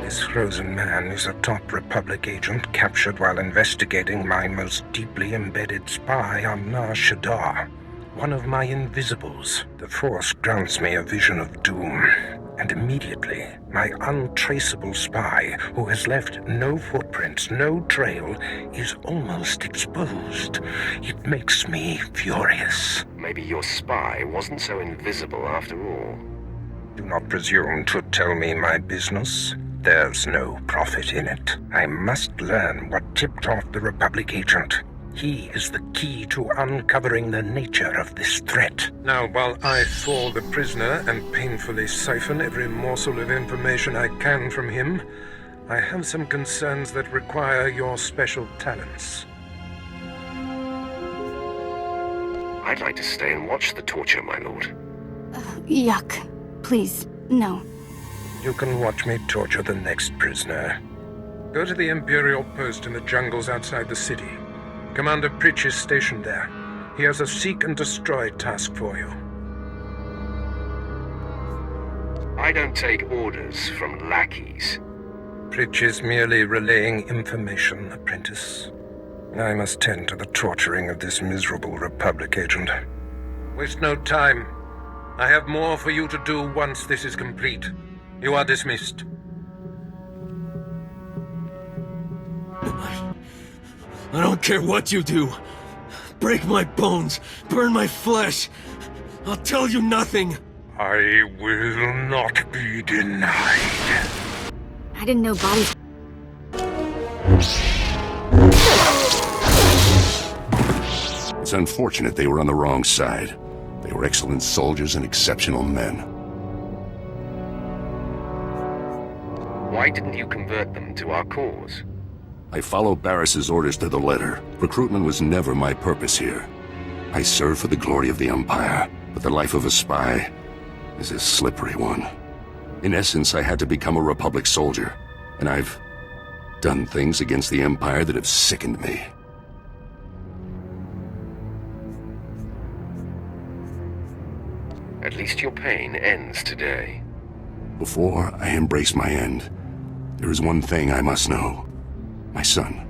This frozen man is a top Republic agent captured while investigating my most deeply embedded spy on Nar Shaddaa. One of my invisibles. The Force grants me a vision of doom, and immediately, my untraceable spy, who has left no footprints, no trail, is almost exposed. It makes me furious. Maybe your spy wasn't so invisible after all. Do not presume to tell me my business. There's no profit in it. I must learn what tipped off the Republic agent. He is the key to uncovering the nature of this threat. Now, while I thaw the prisoner and painfully siphon every morsel of information I can from him, I have some concerns that require your special talents. I'd like to stay and watch the torture, my lord. Yuck. Please, no. You can watch me torture the next prisoner. Go to the Imperial post in the jungles outside the city. Commander Pritch is stationed there. He has a seek and destroy task for you. I don't take orders from lackeys. Pritch is merely relaying information, apprentice. I must tend to the torturing of this miserable Republic agent. Waste no time. I have more for you to do once this is complete. You are dismissed. I don't care what you do. Break my bones, burn my flesh. I'll tell you nothing. I will not be denied. I didn't know bodies... It's unfortunate they were on the wrong side. They were excellent soldiers and exceptional men. Why didn't you convert them to our cause? I followed Barris's orders to the letter. Recruitment was never my purpose here. I serve for the glory of the Empire, but the life of a spy is a slippery one. In essence, I had to become a Republic soldier, and I've done things against the Empire that have sickened me. At least your pain ends today. Before I embrace my end, there is one thing I must know. My son.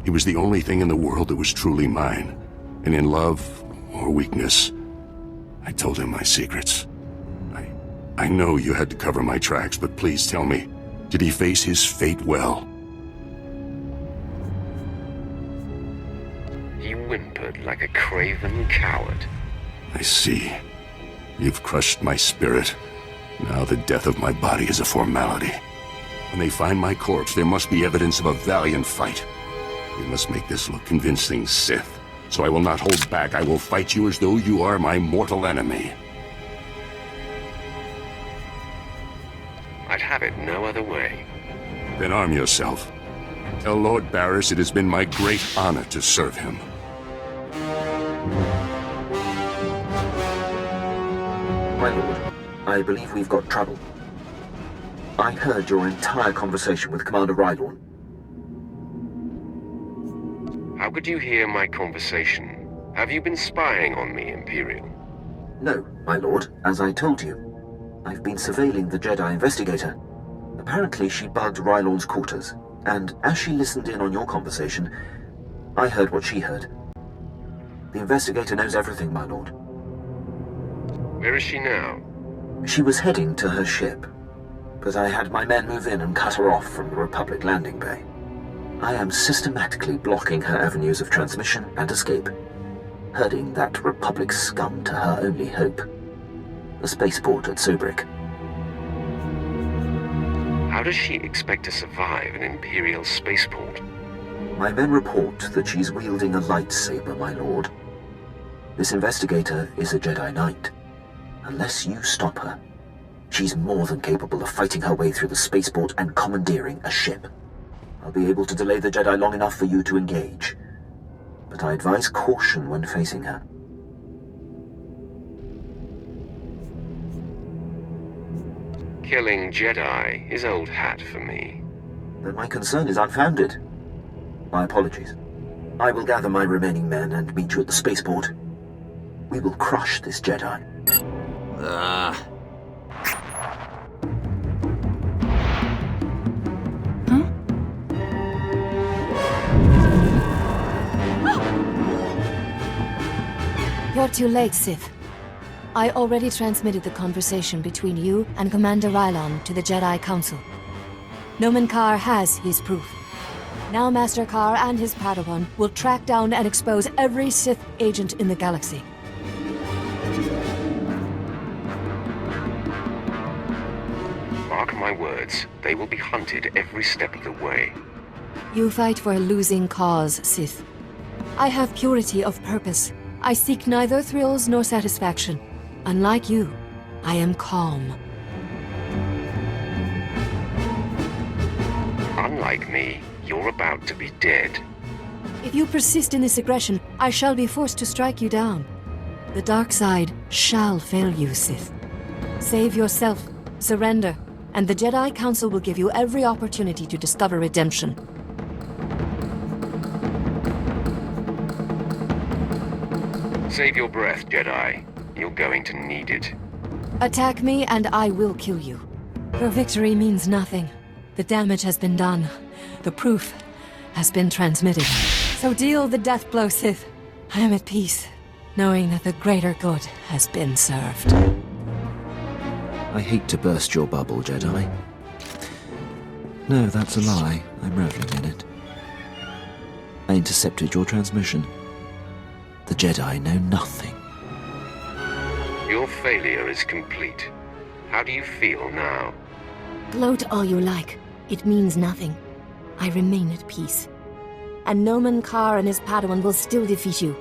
He was the only thing in the world that was truly mine. And in love or weakness, I told him my secrets. I know you had to cover my tracks, but please tell me, did he face his fate well? He whimpered like a craven coward. I see. You've crushed my spirit. Now the death of my body is a formality. When they find my corpse, there must be evidence of a valiant fight. We must make this look convincing, Sith. So I will not hold back. I will fight you as though you are my mortal enemy. I'd have it no other way. Then arm yourself. Tell Lord Barris it has been my great honor to serve him. My lord, I believe we've got trouble. I heard your entire conversation with Commander Rylorn. How could you hear my conversation? Have you been spying on me, Imperial? No, my lord, as I told you. I've been surveilling the Jedi investigator. Apparently she bugged Rylorn's quarters, and as she listened in on your conversation, I heard what she heard. The investigator knows everything, my lord. Where is she now? She was heading to her ship, but I had my men move in and cut her off from the Republic landing bay. I am systematically blocking her avenues of transmission and escape, herding that Republic scum to her only hope, the spaceport at Sobrik. How does she expect to survive an Imperial spaceport? My men report that she's wielding a lightsaber, my lord. This investigator is a Jedi Knight. Unless you stop her, she's more than capable of fighting her way through the spaceport and commandeering a ship. I'll be able to delay the Jedi long enough for you to engage, but I advise caution when facing her. Killing Jedi is old hat for me. Then my concern is unfounded. My apologies. I will gather my remaining men and meet you at the spaceport. We will crush this Jedi. You're too late, Sith. I already transmitted the conversation between you and Commander Rylon to the Jedi Council. Nomen Karr has his proof. Now Master Karr and his Padawan will track down and expose every Sith agent in the galaxy. Mark my words, they will be hunted every step of the way. You fight for a losing cause, Sith. I have purity of purpose. I seek neither thrills nor satisfaction. Unlike you, I am calm. Unlike me, you're about to be dead. If you persist in this aggression, I shall be forced to strike you down. The Darkside shall fail you, Sith. Save yourself, surrender, and the Jedi Council will give you every opportunity to discover redemption. Save your breath, Jedi. You're going to need it. Attack me and I will kill you. Your victory means nothing. The damage has been done. The proof has been transmitted. So deal the death blow, Sith. I am at peace, knowing that the greater good has been served. I hate to burst your bubble, Jedi. No, that's a lie. I'm reveling in it. I intercepted your transmission. The Jedi know nothing. Your failure is complete. How do you feel now? Gloat all you like. It means nothing. I remain at peace. And Nomen Karr and his Padawan will still defeat you.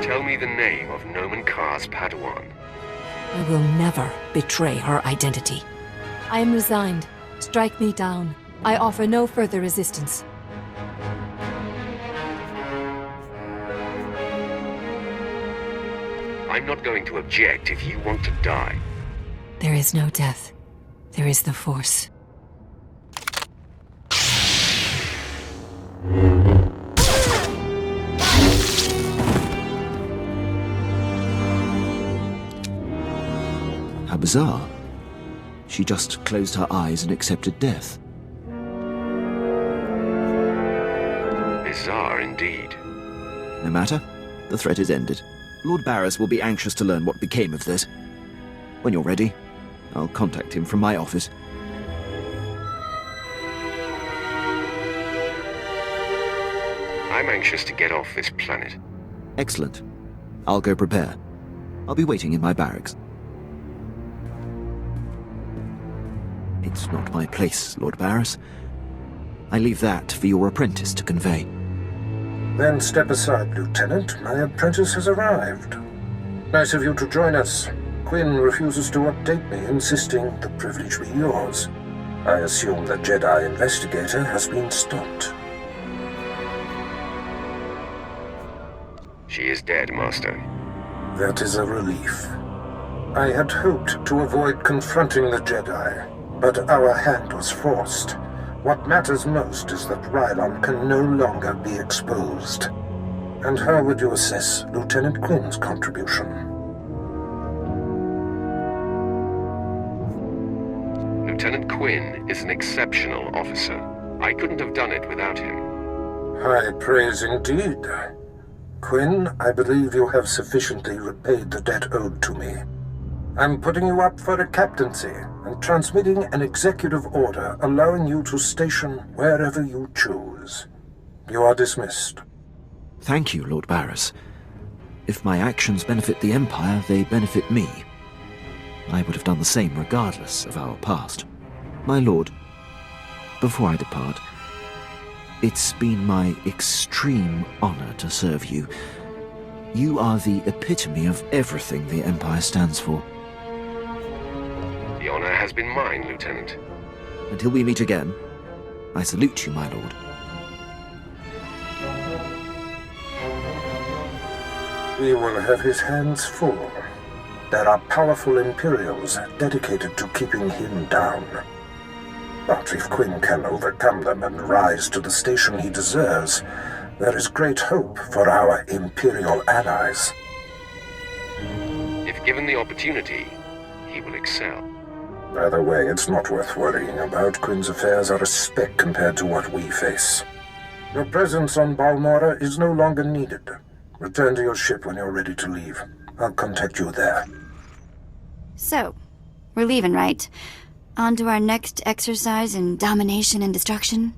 Tell me the name of Nomen Karr's Padawan. I will never betray her identity. I am resigned. Strike me down. I offer no further resistance. I'm not going to object if you want to die. There is no death. There is the Force. How bizarre. She just closed her eyes and accepted death. Bizarre indeed. No matter. The threat is ended. Lord Barriss will be anxious to learn what became of this. When you're ready, I'll contact him from my office. I'm anxious to get off this planet. Excellent. I'll go prepare. I'll be waiting in my barracks. It's not my place, Lord Barriss. I leave that for your apprentice to convey. Then step aside, Lieutenant. My apprentice has arrived. Nice of you to join us. Quinn refuses to update me, insisting the privilege be yours. I assume the Jedi investigator has been stopped. She is dead, Master. That is a relief. I had hoped to avoid confronting the Jedi, but our hand was forced. What matters most is that Rylon can no longer be exposed. And how would you assess Lieutenant Quinn's contribution? Lieutenant Quinn is an exceptional officer. I couldn't have done it without him. High praise indeed. Quinn, I believe you have sufficiently repaid the debt owed to me. I'm putting you up for a captaincy and transmitting an executive order allowing you to station wherever you choose. You are dismissed. Thank you, Lord Barris. If my actions benefit the Empire, they benefit me. I would have done the same regardless of our past. My lord, before I depart, it's been my extreme honor to serve you. You are the epitome of everything the Empire stands for. The honor has been mine, Lieutenant. Until we meet again, I salute you, my lord. He will have his hands full. There are powerful Imperials dedicated to keeping him down. But if Quinn can overcome them and rise to the station he deserves, there is great hope for our Imperial allies. If given the opportunity, he will excel. Either way, it's not worth worrying about. Quinn's affairs are a speck compared to what we face. Your presence on Balmorra is no longer needed. Return to your ship when you're ready to leave. I'll contact you there. So, we're leaving, right? On to our next exercise in domination and destruction?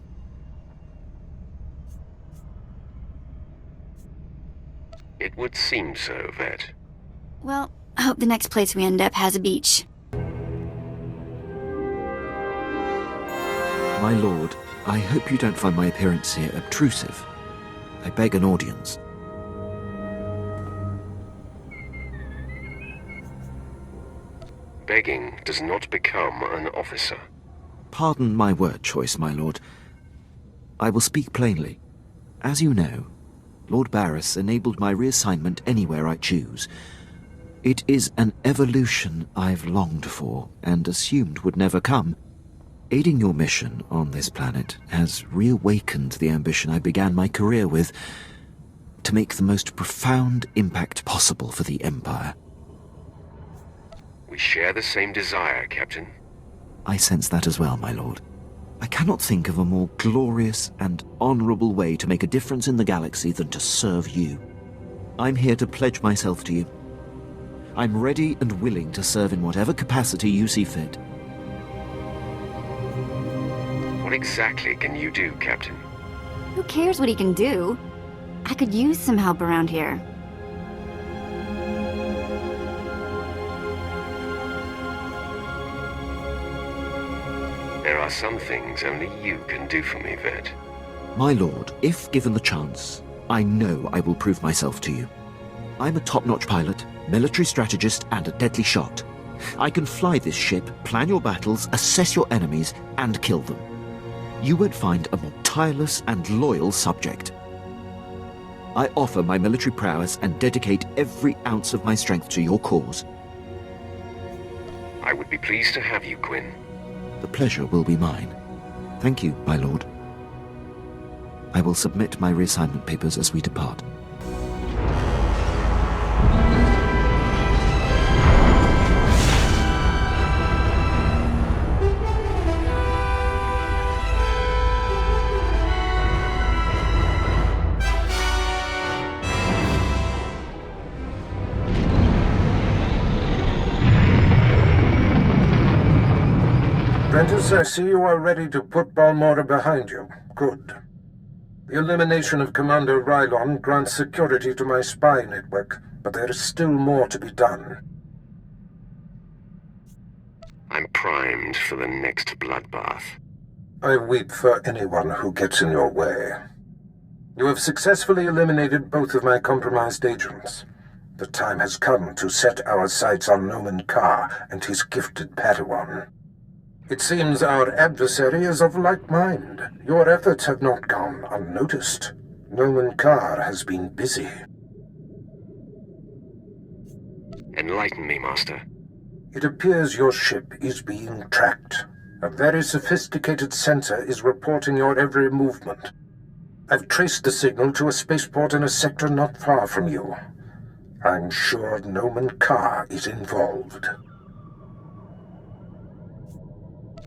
It would seem so, Vet. Well, I hope the next place we end up has a beach. My lord, I hope you don't find my appearance here obtrusive. I beg an audience. Begging does not become an officer. Pardon my word choice, my lord. I will speak plainly. As you know, Lord Barris enabled my reassignment anywhere I choose. It is an evolution I've longed for and assumed would never come. Aiding your mission on this planet has reawakened the ambition I began my career with, to make the most profound impact possible for the Empire. We share the same desire, Captain. I sense that as well, my lord. I cannot think of a more glorious and honorable way to make a difference in the galaxy than to serve you. I'm here to pledge myself to you. I'm ready and willing to serve in whatever capacity you see fit. What exactly can you do, Captain? Who cares what he can do? I could use some help around here. There are some things only you can do for me, Vet. My lord, if given the chance, I know I will prove myself to you. I'm a top-notch pilot, military strategist, and a deadly shot. I can fly this ship, plan your battles, assess your enemies, and kill them. You won't find a more tireless and loyal subject. I offer my military prowess and dedicate every ounce of my strength to your cause. I would be pleased to have you, Quinn. The pleasure will be mine. Thank you, my lord. I will submit my reassignment papers as we depart. Apprentice, I see you are ready to put Balmorra behind you. Good. The elimination of Commander Rylon grants security to my spy network, but there is still more to be done. I'm primed for the next bloodbath. I weep for anyone who gets in your way. You have successfully eliminated both of my compromised agents. The time has come to set our sights on Nomen Karr and his gifted Padawan. It seems our adversary is of like mind. Your efforts have not gone unnoticed. Nomen Karr has been busy. Enlighten me, Master. It appears your ship is being tracked. A very sophisticated sensor is reporting your every movement. I've traced the signal to a spaceport in a sector not far from you. I'm sure Nomen Karr is involved.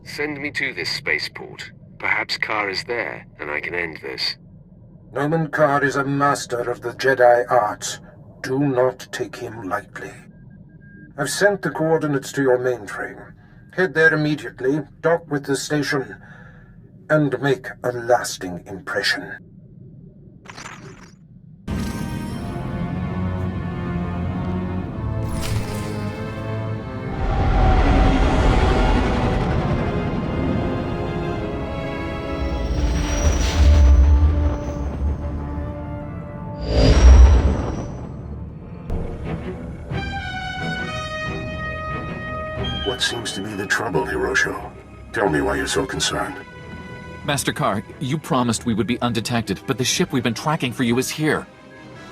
Send me to this spaceport. Perhaps Karr is there, and I can end this. Nomen Karr is a master of the Jedi arts. Do not take him lightly. I've sent the coordinates to your mainframe. Head there immediately, dock with the station, and make a lasting impression. What seems to be the trouble, Hirosho? Tell me why you're so concerned. Master Karr, you promised we would be undetected, but the ship we've been tracking for you is here.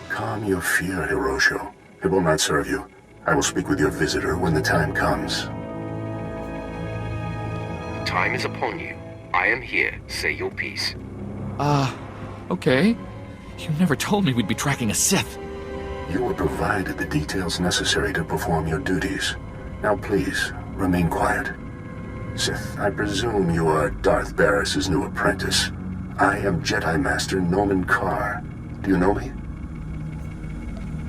Calm your fear, Hirosho. It will not serve you. I will speak with your visitor when the time comes. The time is upon you. I am here. Say your piece. Okay. You never told me we'd be tracking a Sith. You were provided the details necessary to perform your duties. Now please, remain quiet. Sith, I presume you are Darth Barris's new apprentice. I am Jedi Master Nomen Karr. Do you know me?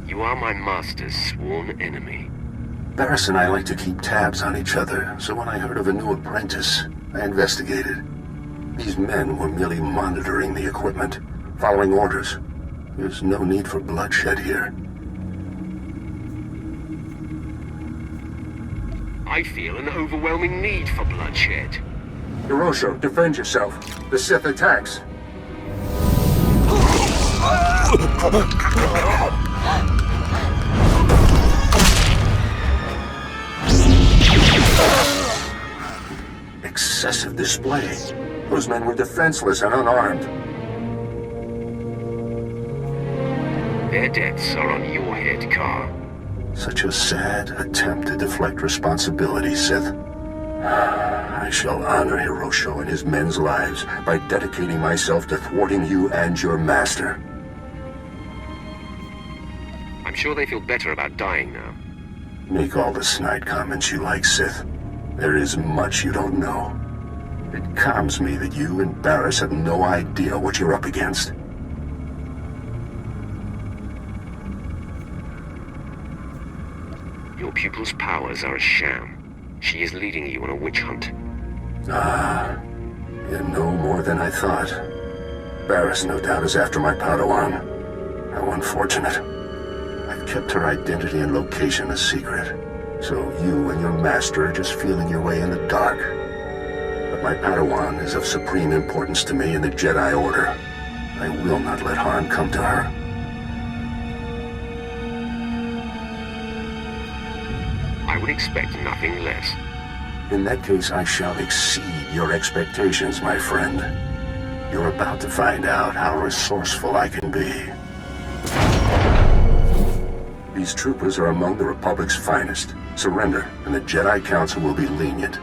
You are my master's sworn enemy. Barris and I like to keep tabs on each other, so when I heard of a new apprentice, I investigated. These men were merely monitoring the equipment, following orders. There's no need for bloodshed here. I feel an overwhelming need for bloodshed. Hirosho, defend yourself. The Sith attacks. Excessive display. Those men were defenseless and unarmed. Their deaths are on your head, Karr. Such a sad attempt to deflect responsibility, Sith. I shall honor Hirosho and his men's lives by dedicating myself to thwarting you and your master. I'm sure they feel better about dying now. Make all the snide comments you like, Sith. There is much you don't know. It calms me that you and Barris have no idea what you're up against. Your pupil's powers are a sham. She is leading you on a witch hunt. You know more than I thought. Barris, no doubt, is after my Padawan. How unfortunate. I've kept her identity and location a secret, so you and your master are just feeling your way in the dark. But my Padawan is of supreme importance to me in the Jedi Order. I will not let harm come to her. I would expect nothing less. In that case, I shall exceed your expectations, my friend. You're about to find out how resourceful I can be. These troopers are among the Republic's finest. Surrender, and the Jedi Council will be lenient.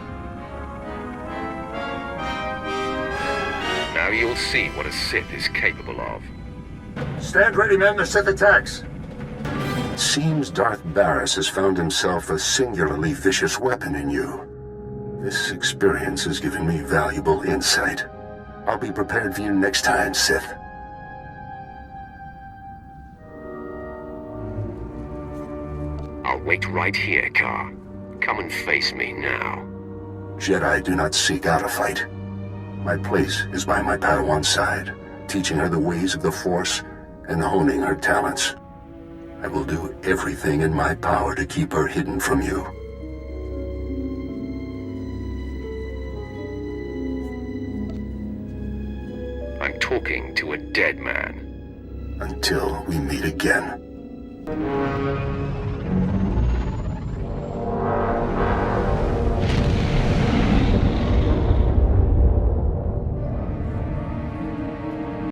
Now you'll see what a Sith is capable of. Stand ready, men. The Sith attacks. It seems Darth Barris has found himself a singularly vicious weapon in you. This experience has given me valuable insight. I'll be prepared for you next time, Sith. I'll wait right here, Karr. Come and face me now. Jedi do not seek out a fight. My place is by my Padawan's side, teaching her the ways of the Force and honing her talents. I will do everything in my power to keep her hidden from you. I'm talking to a dead man. Until we meet again.